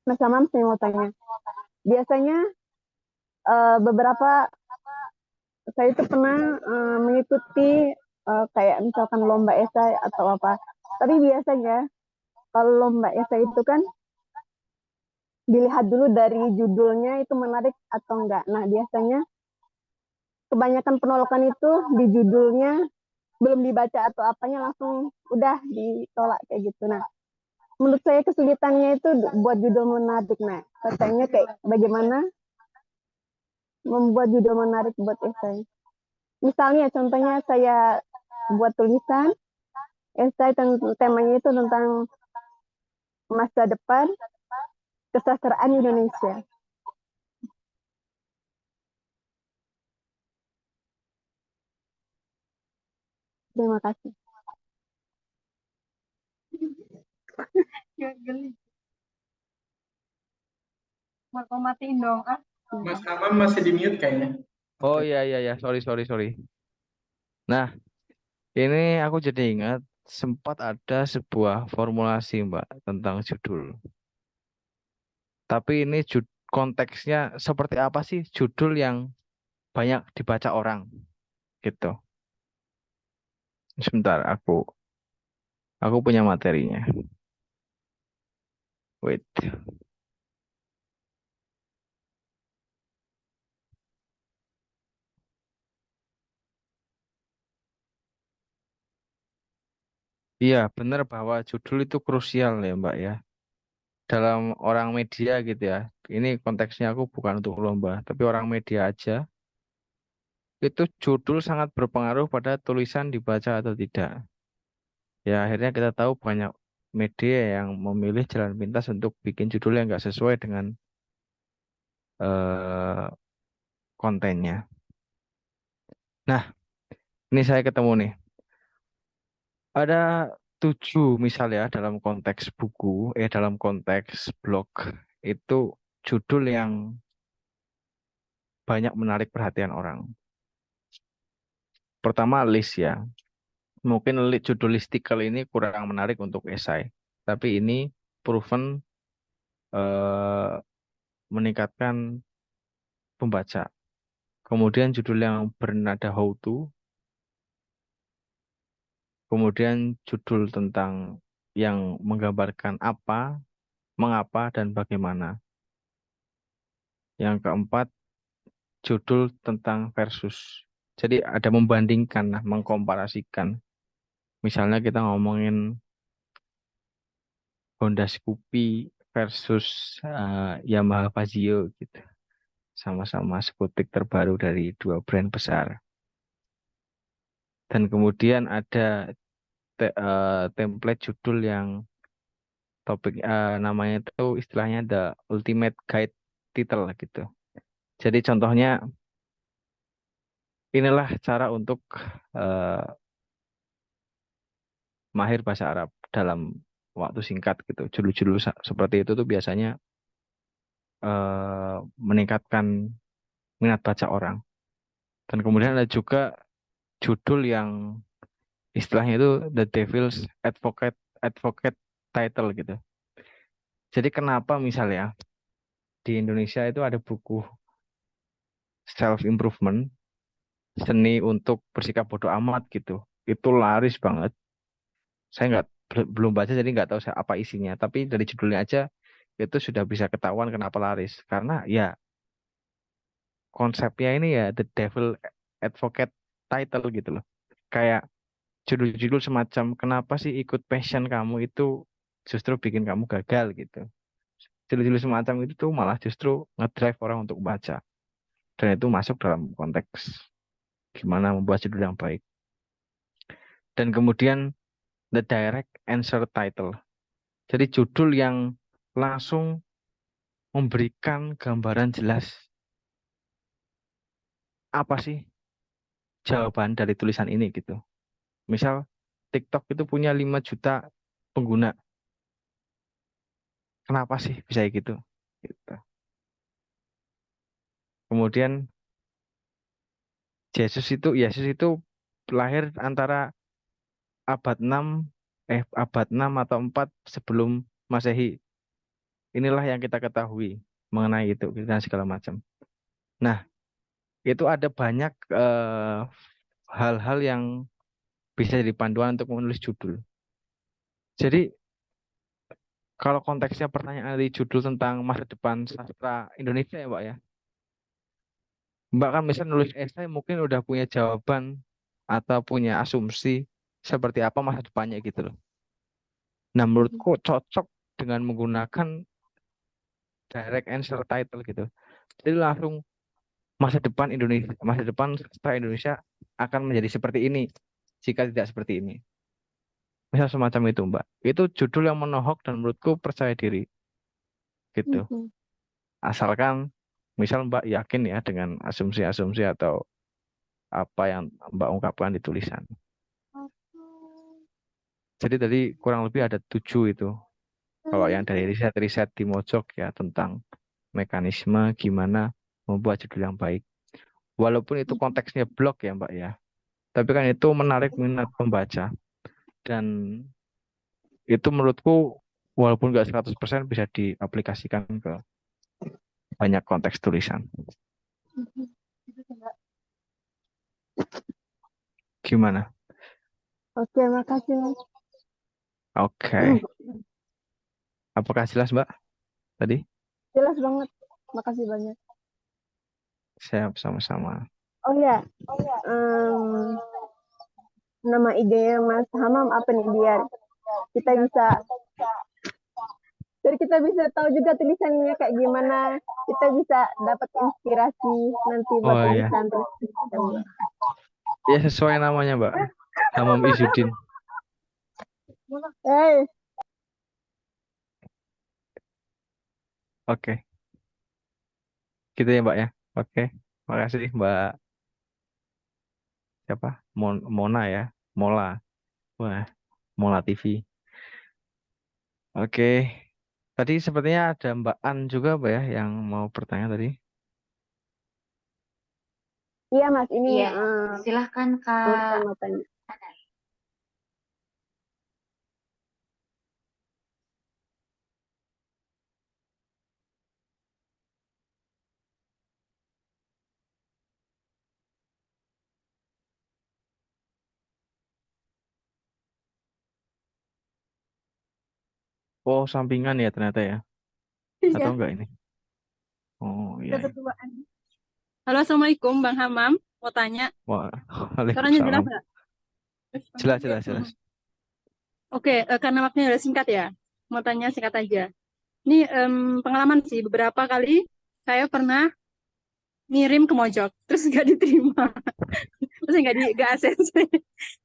Mas Amam saya mau tanya. Biasanya beberapa saya itu pernah mengikuti kayak misalkan lomba esai atau apa. Tapi biasanya kalau lomba esai itu kan dilihat dulu dari judulnya itu menarik atau enggak. Nah, biasanya kebanyakan penolakan itu di judulnya belum dibaca atau apanya langsung udah ditolak kayak gitu. Nah, menurut saya kesulitannya itu buat judul menarik. Nah, katanya kayak bagaimana membuat judul menarik buat esai. Misalnya contohnya saya buat tulisan esai temanya itu tentang masa depan kesastraan Indonesia. Terima kasih. Geli. Mau matiin dong, ah.
Mas Hamam masih di mute kayaknya.
Oh iya iya ya, sorry. Nah, ini aku jadi ingat sempat ada sebuah formulasi Mbak tentang judul. Tapi ini konteksnya seperti apa sih judul yang banyak dibaca orang gitu. Sebentar, aku punya materinya. Wait. Iya, benar bahwa judul itu krusial ya Mbak ya. Dalam orang media gitu ya. Ini konteksnya aku bukan untuk lomba, tapi orang media aja. Itu judul sangat berpengaruh pada tulisan dibaca atau tidak. Ya akhirnya kita tahu banyak media yang memilih jalan pintas untuk bikin judul yang nggak sesuai dengan eh, kontennya. Nah, ini saya ketemu nih. Ada 7 misalnya dalam konteks buku, dalam konteks blog itu judul yang banyak menarik perhatian orang. Pertama list ya. Mungkin judul listicle ini kurang menarik untuk esai, tapi ini proven eh, meningkatkan pembaca. Kemudian judul yang bernada how to, kemudian judul tentang yang menggambarkan apa, mengapa, dan bagaimana. Yang keempat, judul tentang versus. Jadi ada membandingkan, mengkomparasikan. Misalnya kita ngomongin Honda Scoopy versus Yamaha Fazio gitu. Sama-sama skutik terbaru dari dua brand besar. Dan kemudian ada template judul yang topik namanya itu istilahnya the ultimate guide title gitu. Jadi contohnya inilah cara untuk eh, mahir bahasa Arab dalam waktu singkat gitu. Judul-judul seperti itu tuh biasanya meningkatkan minat baca orang. Dan kemudian ada juga judul yang istilahnya itu the devil's advocate title gitu. Jadi kenapa misalnya di Indonesia itu ada buku self improvement, seni untuk bersikap bodoh amat gitu. Itu laris banget. Saya belum baca jadi nggak tahu apa isinya. Tapi dari judulnya aja itu sudah bisa ketahuan kenapa laris. Karena ya konsepnya ini ya the devil advocate title gitu loh. Kayak judul-judul semacam kenapa sih ikut passion kamu itu justru bikin kamu gagal gitu. Judul-judul semacam itu tuh malah justru ngedrive orang untuk baca. Dan itu masuk dalam konteks gimana membuat judul yang baik. Dan kemudian the direct answer title. Jadi judul yang langsung memberikan gambaran jelas apa sih jawaban dari tulisan ini gitu. Misal TikTok itu punya 5 juta pengguna. kenapa sih bisa gitu? Gitu. Kemudian Yesus itu lahir antara abad 6 atau 4 sebelum Masehi. Inilah yang kita ketahui mengenai itu dan segala macam. Nah, itu ada banyak hal-hal yang bisa jadi panduan untuk menulis judul. Jadi kalau konteksnya pertanyaan di judul tentang masa depan sastra Indonesia ya Mbak ya. Mbak kan misal nulis esai mungkin udah punya jawaban atau punya asumsi seperti apa masa depannya gitu loh. Nah menurutku cocok dengan menggunakan direct answer title gitu. Jadi langsung masa depan sastra Indonesia akan menjadi seperti ini jika tidak seperti ini. Misal semacam itu Mbak. Itu judul yang menohok dan menurutku percaya diri gitu.
Mhm.
Asalkan misal Mbak yakin ya dengan asumsi-asumsi atau apa yang Mbak ungkapkan di tulisan. Jadi tadi kurang lebih ada 7 itu. Kalau yang dari riset-riset di Mojok ya tentang mekanisme gimana membuat judul yang baik. Walaupun itu konteksnya blog ya Mbak ya. Tapi kan itu menarik minat pembaca. Dan itu menurutku walaupun nggak 100% bisa diaplikasikan ke banyak konteks tulisan. Gimana?
Oke, makasih Mas.
Oke. Apakah jelas Mbak tadi?
Jelas banget. Makasih banyak.
Siap sama-sama.
Oh ya, em, nama IG-nya Mas Hamam apa nih biar kita bisa tahu juga tulisannya kayak gimana. Kita bisa dapat inspirasi nanti buat
Oh iya.
tulisan.
Ya sesuai namanya Mbak. Hamam Izzuddin.
Hey,
Oke. Gitu ya Mbak ya. Oke. Makasih Mbak. Siapa? Mona ya. Mola. Wah, Mola TV. Oke. Tadi sepertinya ada Mbak An juga Mbak ya yang mau bertanya tadi.
iya Mas, ini
Iya, silahkan
saya
Kak.
mau tanya.
Oh, sampingan ya ternyata ya. Atau
Iya,
enggak ini? Oh iya.
udah berduaan. Halo, Assalamualaikum Bang Hamam. Mau tanya,
Wah,
suaranya jelas
Waalaikumsalam.
nggak?
Jelas, jelas, jelas.
Oke, karena waktunya udah singkat ya. Mau tanya singkat aja. Ini pengalaman sih, beberapa kali saya pernah ngirim ke Mojok, terus nggak diterima. Terus nggak ACC.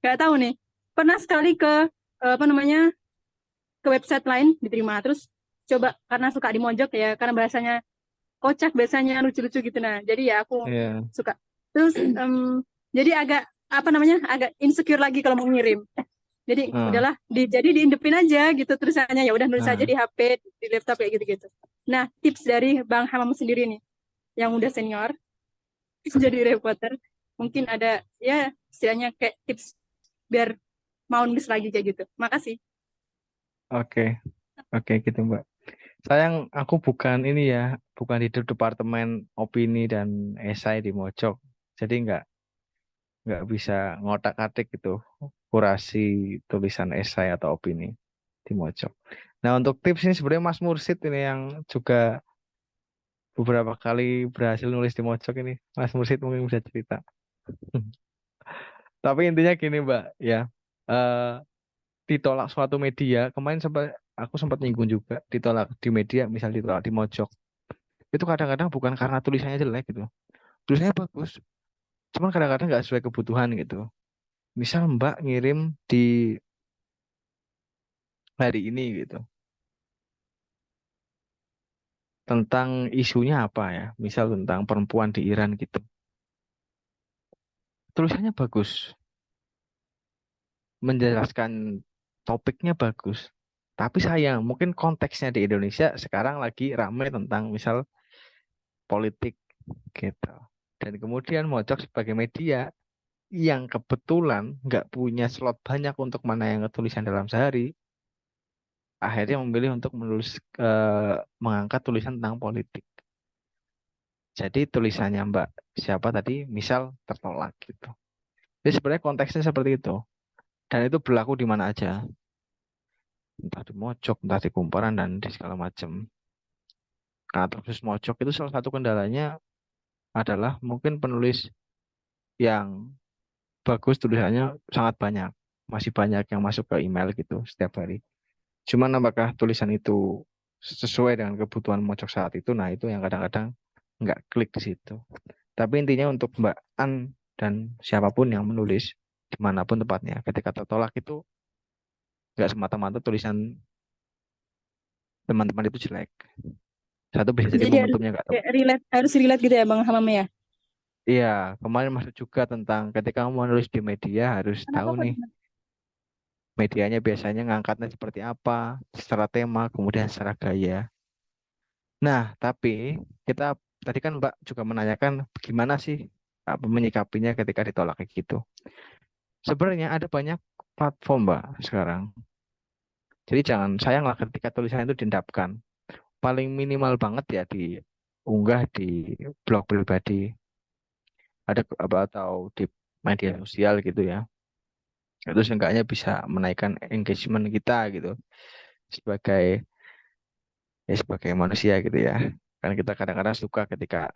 Nggak tahu nih. Pernah sekali ke, apa namanya, ke website lain diterima. Terus coba, karena suka di Mojok ya, karena bahasanya kocak biasanya lucu-lucu gitu, nah jadi ya aku
Iya.
suka. Terus jadi agak apa namanya agak insecure lagi kalau mau ngirim, jadi
Ah,
udahlah jadi diindepin aja gitu tulisannya, ya udah nulis aja
ah.
di HP, di laptop kayak gitu-gitu. Nah, tips dari Bang Hamam sendiri nih yang udah senior jadi reporter, mungkin ada ya istilahnya kayak tips biar mau nulis lagi kayak gitu. Makasih.
Oke, oke gitu Mbak. Sayang aku bukan ini ya, bukan di departemen opini dan esai di Mojok. Jadi nggak bisa ngotak-atik gitu kurasi tulisan esai atau opini di Mojok. Nah untuk tips ini sebenarnya Mas Mursid ini yang juga beberapa kali berhasil nulis di Mojok ini. Mas Mursid mungkin bisa cerita. Tapi intinya gini Mbak, ya eh, ditolak suatu media kemarin aku sempat nyinggung juga ditolak di media, misal ditolak di Mojok. Itu kadang-kadang bukan karena tulisannya jelek gitu. Tulisannya bagus, cuman kadang-kadang nggak sesuai kebutuhan gitu. Misal Mbak ngirim di hari ini gitu tentang isunya apa ya, misal tentang perempuan di Iran gitu. Tulisannya bagus, menjelaskan topiknya bagus. Tapi sayang, mungkin konteksnya di Indonesia sekarang lagi rame tentang misal politik gitu. Dan kemudian Mojok sebagai media yang kebetulan nggak punya slot banyak untuk menayangkan tulisan dalam sehari, akhirnya memilih untuk mengangkat tulisan tentang politik. Jadi tulisannya Mbak siapa tadi, misal tertolak gitu. Jadi sebenarnya konteksnya seperti itu. Dan itu berlaku di mana aja. Entah di Mojok, entah di Kumparan, dan di segala macam. Karena terkhusus Mojok itu salah satu kendalanya adalah mungkin penulis yang bagus tulisannya sangat banyak. Masih banyak yang masuk ke email gitu setiap hari. Cuman apakah tulisan itu sesuai dengan kebutuhan Mojok saat itu? Nah, itu yang kadang-kadang nggak klik di situ. Tapi intinya untuk Mbak An dan siapapun yang menulis, dimanapun tempatnya, ketika tertolak itu nggak semata-mata tulisan teman-teman itu jelek. Satu bisa jadi
Jadi harus
momentumnya nggak tepat.
harus relate gitu ya Bang Hamam ya.
Iya, kemarin masuk juga tentang ketika kamu menulis di media harus tahu nih medianya biasanya ngangkatnya seperti apa, secara tema, kemudian secara gaya. Nah, tapi kita tadi kan Mbak juga menanyakan gimana sih menyikapinya ketika ditolak kayak gitu. Sebenarnya ada banyak platform Mbak sekarang. Jadi jangan sayanglah ketika tulisan itu diendapkan. Paling minimal banget ya diunggah di blog pribadi, ada apa atau di media sosial gitu ya. Itu seenggaknya bisa menaikkan engagement kita gitu sebagai sebagai manusia gitu ya. Karena kita kadang-kadang suka ketika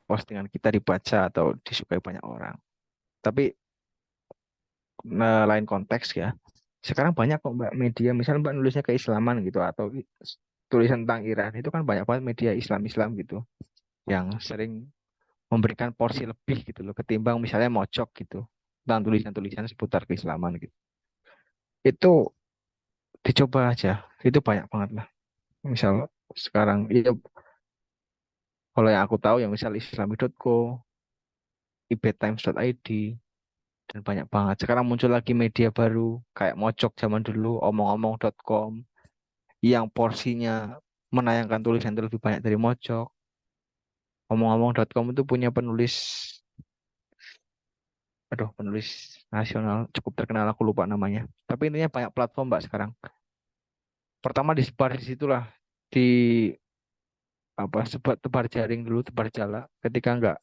postingan kita dibaca atau disukai banyak orang. Tapi lain konteks ya. Sekarang banyak kok Mbak media, misalnya Mbak nulisnya keislaman gitu atau tulisan tentang Iran itu kan banyak banget media Islam-Islam gitu yang sering memberikan porsi lebih gitu loh ketimbang misalnya Mojok gitu tentang tulisan-tulisan seputar keislaman gitu. Itu dicoba aja. Itu banyak banget lah. Misal sekarang ya kalau yang aku tahu yang misal islami.co, ibetimes.id dan banyak banget. Sekarang muncul lagi media baru kayak Mojok zaman dulu, omong-omong.com yang porsinya menayangkan tulisan itu lebih banyak dari Mojok. Omong-omong.com itu punya penulis nasional cukup terkenal, aku lupa namanya. Tapi intinya banyak platform Mbak sekarang. Pertama disebar di situlah di apa sebar tebar jaring dulu, tebar jala. Ketika nggak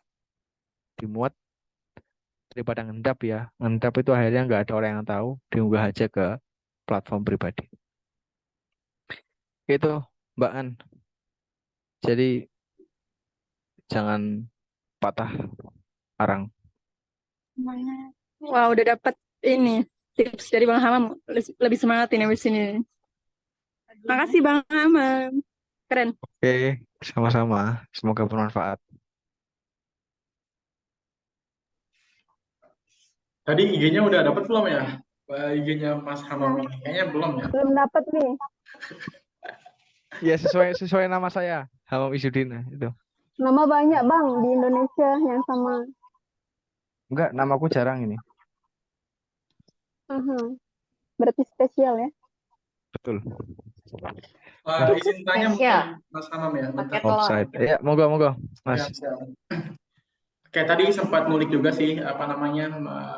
dimuat daripada ngendap ya, ngendap itu akhirnya nggak ada orang yang tahu, diunggah aja ke platform pribadi. Itu Mbak An. Jadi jangan patah arang.
Wah, udah dapat ini tips dari Bang Hamam. Lebih semangat ini di sini. Makasih Bang Hamam. Keren.
Oke, sama-sama. Semoga bermanfaat.
Tadi IG-nya udah dapat belum ya? IG-nya Mas Hamam ini kayaknya belum ya.
Belum dapat nih.
Ya sesuai nama saya, Hamam Isudin itu.
Nama banyak Bang di Indonesia yang sama.
Enggak, namaku jarang ini.
Berarti spesial ya.
Betul.
Izin tanya mungkin Mas Hamam ya.
Pakai telur.
Offside. Ya, monggo, Mas.
Siap. Oke, tadi sempat ngulik juga sih apa namanya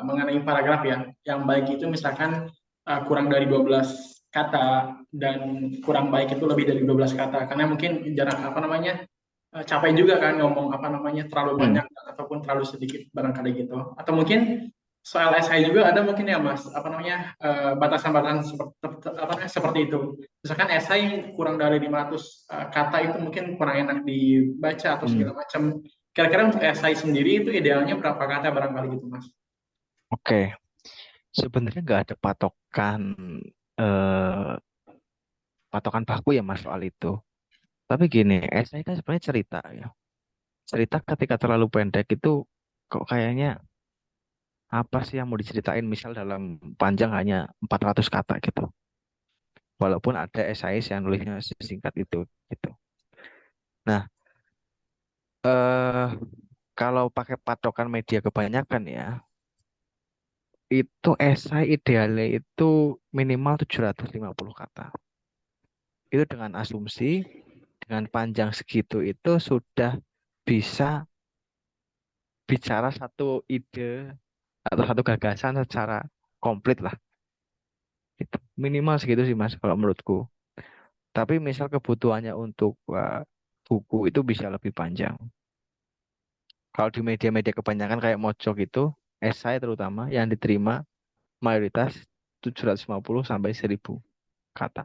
mengenai paragraf ya. Yang baik itu misalkan kurang dari 12 kata dan kurang baik itu lebih dari 12 kata karena mungkin jarak apa namanya capek juga kan ngomong apa namanya terlalu banyak ataupun terlalu sedikit barangkali gitu. Atau mungkin soal esai juga ada mungkin ya Mas apa namanya batasan-batasan seperti itu. Misalkan esai kurang dari 500 kata itu mungkin kurang enak dibaca atau segala macam. Kira-kira untuk esai sendiri itu idealnya berapa kata barangkali gitu Mas?
Oke. Sebenarnya nggak ada patokan baku ya Mas soal itu. Tapi gini, esai kan sebenarnya cerita ya. Cerita ketika terlalu pendek itu kok kayaknya apa sih yang mau diceritain misal dalam panjang hanya 400 kata gitu. Walaupun ada esais yang nulisnya sesingkat itu gitu. Nah, kalau pakai patokan media kebanyakan ya, itu esai idealnya itu minimal 750 kata. Itu dengan asumsi dengan panjang segitu itu sudah bisa bicara satu ide atau satu gagasan secara komplit lah. Itu minimal segitu sih Mas kalau menurutku. Tapi misal kebutuhannya untuk buku itu bisa lebih panjang. Kalau di media-media kebanyakan kayak Mojok itu, esai terutama yang diterima mayoritas 750 sampai 1000 kata.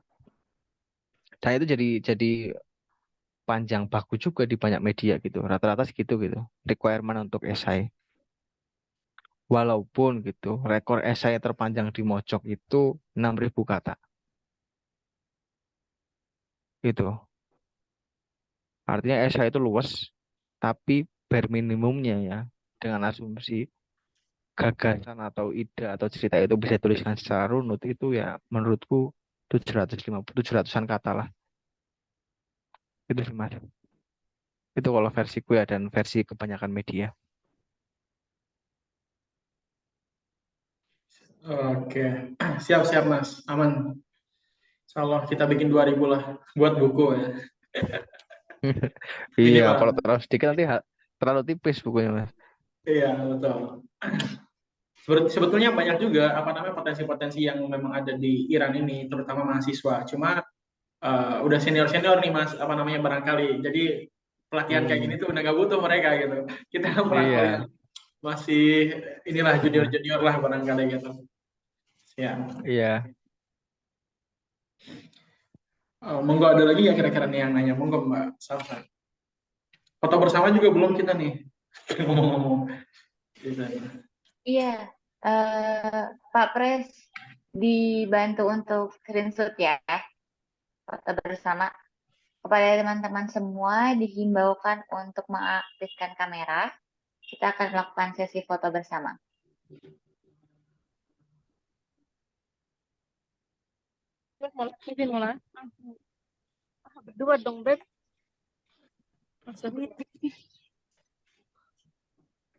Dan itu jadi panjang baku juga di banyak media gitu. Rata-rata segitu gitu. Requirement untuk esai. Walaupun gitu, rekor esai terpanjang di Mojok itu 6000 kata. Itu. Artinya esai itu luas, tapi bare minimumnya ya, dengan asumsi gagasan atau ide atau cerita itu bisa dituliskan secara runut itu ya menurutku 750, 700-an kata lah. Itu sih Mas. Itu kalau versiku ya dan versi kebanyakan media.
Oke, siap-siap Mas, aman. Insyaallah kita bikin 2000 lah buat buku ya.
Iya,
Minimal.
kalau terlalu sedikit nanti terlalu tipis bukunya Mas.
Iya, betul. Sebetulnya banyak juga apa namanya potensi-potensi yang memang ada di Iran ini, terutama mahasiswa. Cuma udah senior-senior nih Mas, apa namanya barangkali. Jadi pelatihan kayak gini tuh udah gak butuh mereka gitu. Kita barangkali
Iya.
masih inilah junior-junior lah barangkali gitu. Ya.
Iya.
Monggo ada lagi ya kira-kira nih yang nanya. Monggo Mbak Salsa. Foto bersama juga belum kita nih. Ngomong-ngomong. Gitu.
Iya, Pak Pres dibantu untuk screenshot ya foto bersama. Kepada teman-teman semua dihimbaukan untuk mengaktifkan kamera. Kita akan melakukan sesi foto bersama.
Mungkin mulai. Berdua dong, Beb. Maksudnya.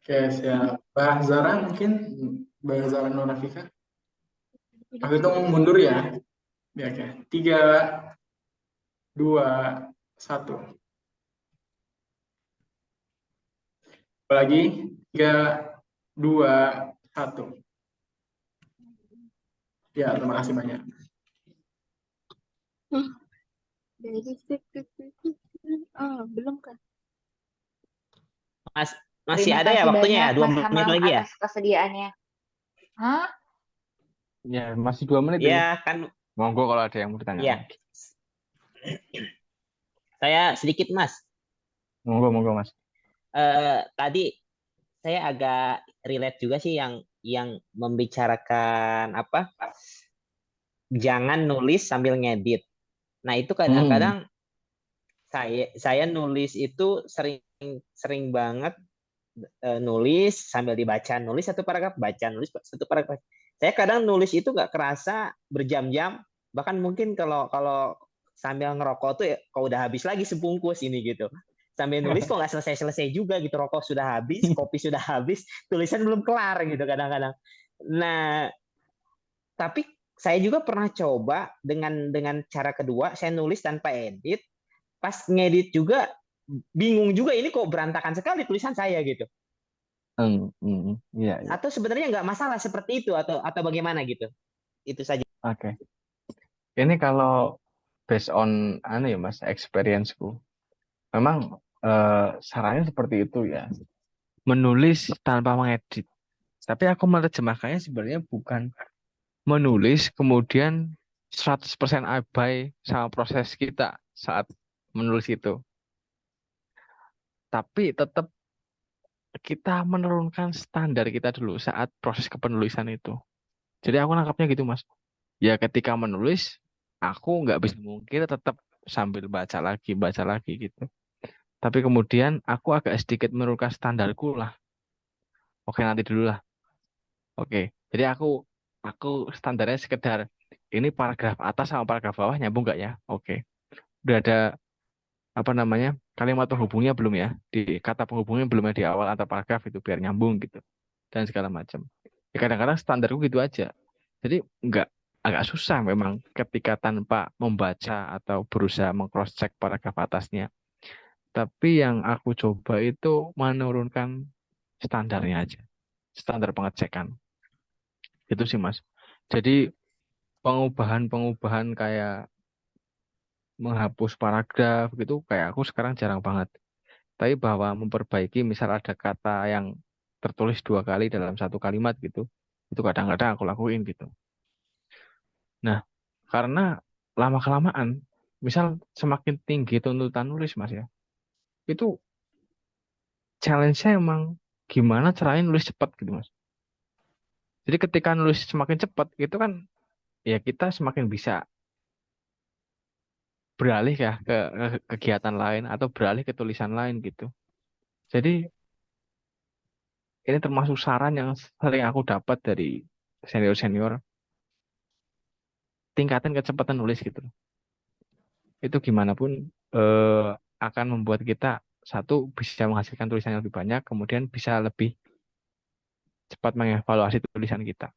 Oke, siap. Mbak Zara mungkin, Mbak Zara Nonafika. Aku hitung mundur ya. Ya, oke. 3, 2, 1. Lagi. 3, 2, 1. Ya, terima kasih banyak.
Belum kan?
Masih
Terima
ada ya
kasih
waktunya ya?
banyak
2
Mas
menit
Hamam
lagi ya?
atas kesediaannya. Hah?
Ya, masih 2 menit ini.
Ya kan,
Monggo kalau ada yang mau ditanya.
ya. Saya sedikit Mas.
Monggo Mas.
Tadi saya agak relate juga sih yang membicarakan apa? Jangan nulis sambil ngedit. Nah, itu kadang-kadang saya nulis itu sering banget nulis sambil dibaca, nulis satu paragraf, baca, nulis satu paragraf. Saya kadang nulis itu nggak kerasa berjam-jam, bahkan mungkin kalau sambil ngerokok tuh ya, kalau udah habis lagi sebungkus ini gitu. Sambil nulis kok nggak selesai-selesai juga gitu, rokok sudah habis, kopi sudah habis, tulisan belum kelar gitu kadang-kadang. Nah, tapi saya juga pernah coba dengan cara kedua, saya nulis tanpa edit, pas ngedit juga bingung juga ini kok berantakan sekali tulisan saya gitu.
Iya.
Atau sebenarnya nggak masalah seperti itu atau bagaimana gitu? Itu saja.
Oke. Ini kalau based on ya Mas, experience-ku. Memang sarannya seperti itu ya. Menulis tanpa mengedit. Tapi aku menerjemahkannya sebenarnya bukan menulis kemudian 100% abai sama proses kita saat menulis itu. Tapi tetap kita menurunkan standar kita dulu saat proses kepenulisan itu. Jadi aku nangkapnya gitu Mas. Ya ketika menulis, aku nggak bisa mungkin tetap sambil baca lagi gitu. Tapi kemudian aku agak sedikit menurunkan standarku lah. Oke nanti dulu lah. Oke. Jadi aku standarnya sekedar ini paragraf atas sama paragraf bawah nyambung nggak ya? Oke. Udah ada apa namanya kalimat penghubungnya belum ya? Di kata penghubungnya belum ya di awal antar paragraf itu biar nyambung gitu dan segala macam. Ya kadang-kadang standarku gitu aja. Jadi agak susah memang ketika tanpa membaca atau berusaha meng-cross check paragraf atasnya. Tapi yang aku coba itu menurunkan standarnya aja. Standar pengecekan. Itu sih, Mas. Jadi pengubahan-pengubahan kayak menghapus paragraf gitu kayak aku sekarang jarang banget. Tapi bahwa memperbaiki misal ada kata yang tertulis 2 kali dalam satu kalimat gitu, itu kadang-kadang aku lakuin gitu. Nah, karena lama-kelamaan, misal semakin tinggi tuntutan nulis, Mas ya, itu challenge-nya emang gimana caranya nulis cepat gitu, Mas. Jadi ketika nulis semakin cepat, itu kan ya kita semakin bisa beralih ya ke kegiatan lain atau beralih ke tulisan lain gitu. Jadi ini termasuk saran yang sering aku dapat dari senior-senior, tingkatin kecepatan nulis gitu. Itu gimana pun akan membuat kita satu bisa menghasilkan tulisan yang lebih banyak, kemudian bisa lebih cepat mengevaluasi tulisan kita.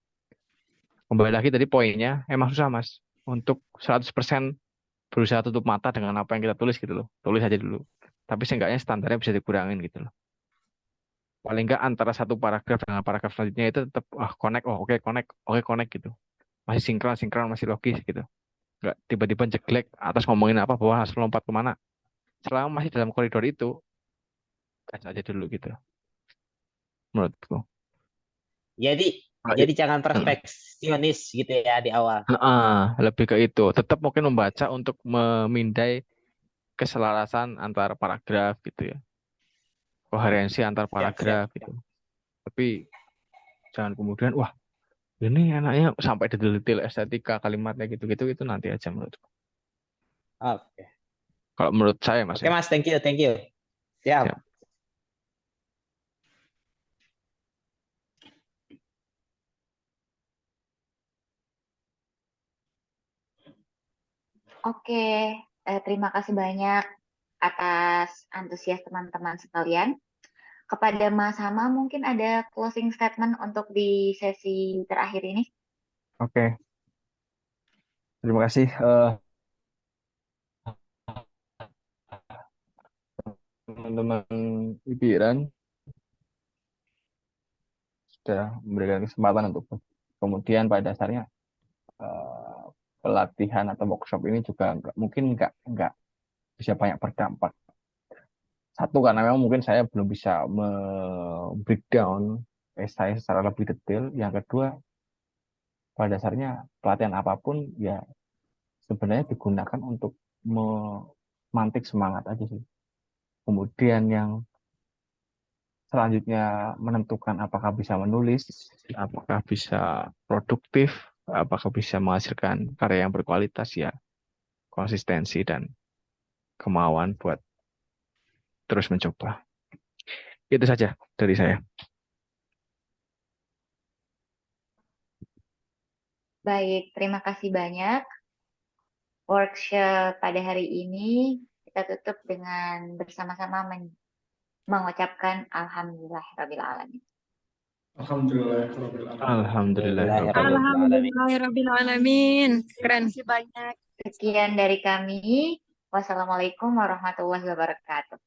Kembali lagi tadi poinnya, emang susah Mas untuk 100% berusaha tutup mata dengan apa yang kita tulis gitu loh. Tulis aja dulu. Tapi seenggaknya standarnya bisa dikurangin gitu loh. Paling nggak antara satu paragraf dengan paragraf selanjutnya itu tetap connect, oke connect, oke connect gitu. Masih sinkron, masih logis gitu. Nggak tiba-tiba jeglek atas ngomongin apa, bawah langsung lompat kemana. Selama masih dalam koridor itu, gas aja dulu gitu menurutku.
Jadi
Nah,
jadi jangan perfeksionis gitu ya di awal.
lebih ke itu. Tetap mungkin membaca untuk memindai keselarasan antar paragraf gitu ya. Koherensi antar
Siap, siap.
paragraf gitu. Tapi jangan kemudian, wah ini anaknya sampai detail-detail estetika kalimatnya gitu-gitu, itu nanti aja menurutku.
Oke.
Kalau menurut saya Mas
Oke,
ya.
Mas, thank you, thank you.
Siap.
Siap.
Oke, terima kasih banyak atas antusias teman-teman sekalian. Kepada Mas Hama, mungkin ada closing statement untuk di sesi terakhir ini.
Oke. Terima kasih teman-teman IPIRAN sudah memberikan kesempatan untuk kemudian pada dasarnya pelatihan atau workshop ini juga mungkin nggak bisa banyak berdampak. Satu karena memang mungkin saya belum bisa breakdown esai secara lebih detail. Yang kedua, pada dasarnya pelatihan apapun ya sebenarnya digunakan untuk memantik semangat aja sih. Kemudian yang selanjutnya menentukan apakah bisa menulis, apakah bisa produktif, apakah bisa menghasilkan karya yang berkualitas ya konsistensi dan kemauan buat terus mencoba. Itu saja dari saya.
Baik, terima kasih banyak. Workshop pada hari ini kita tutup dengan bersama-sama mengucapkan Alhamdulillahirabbil alamin.
Alhamdulillahirrahmanirrahim. Keren sih banyak.
Sekian dari kami. Wassalamualaikum warahmatullahi wabarakatuh.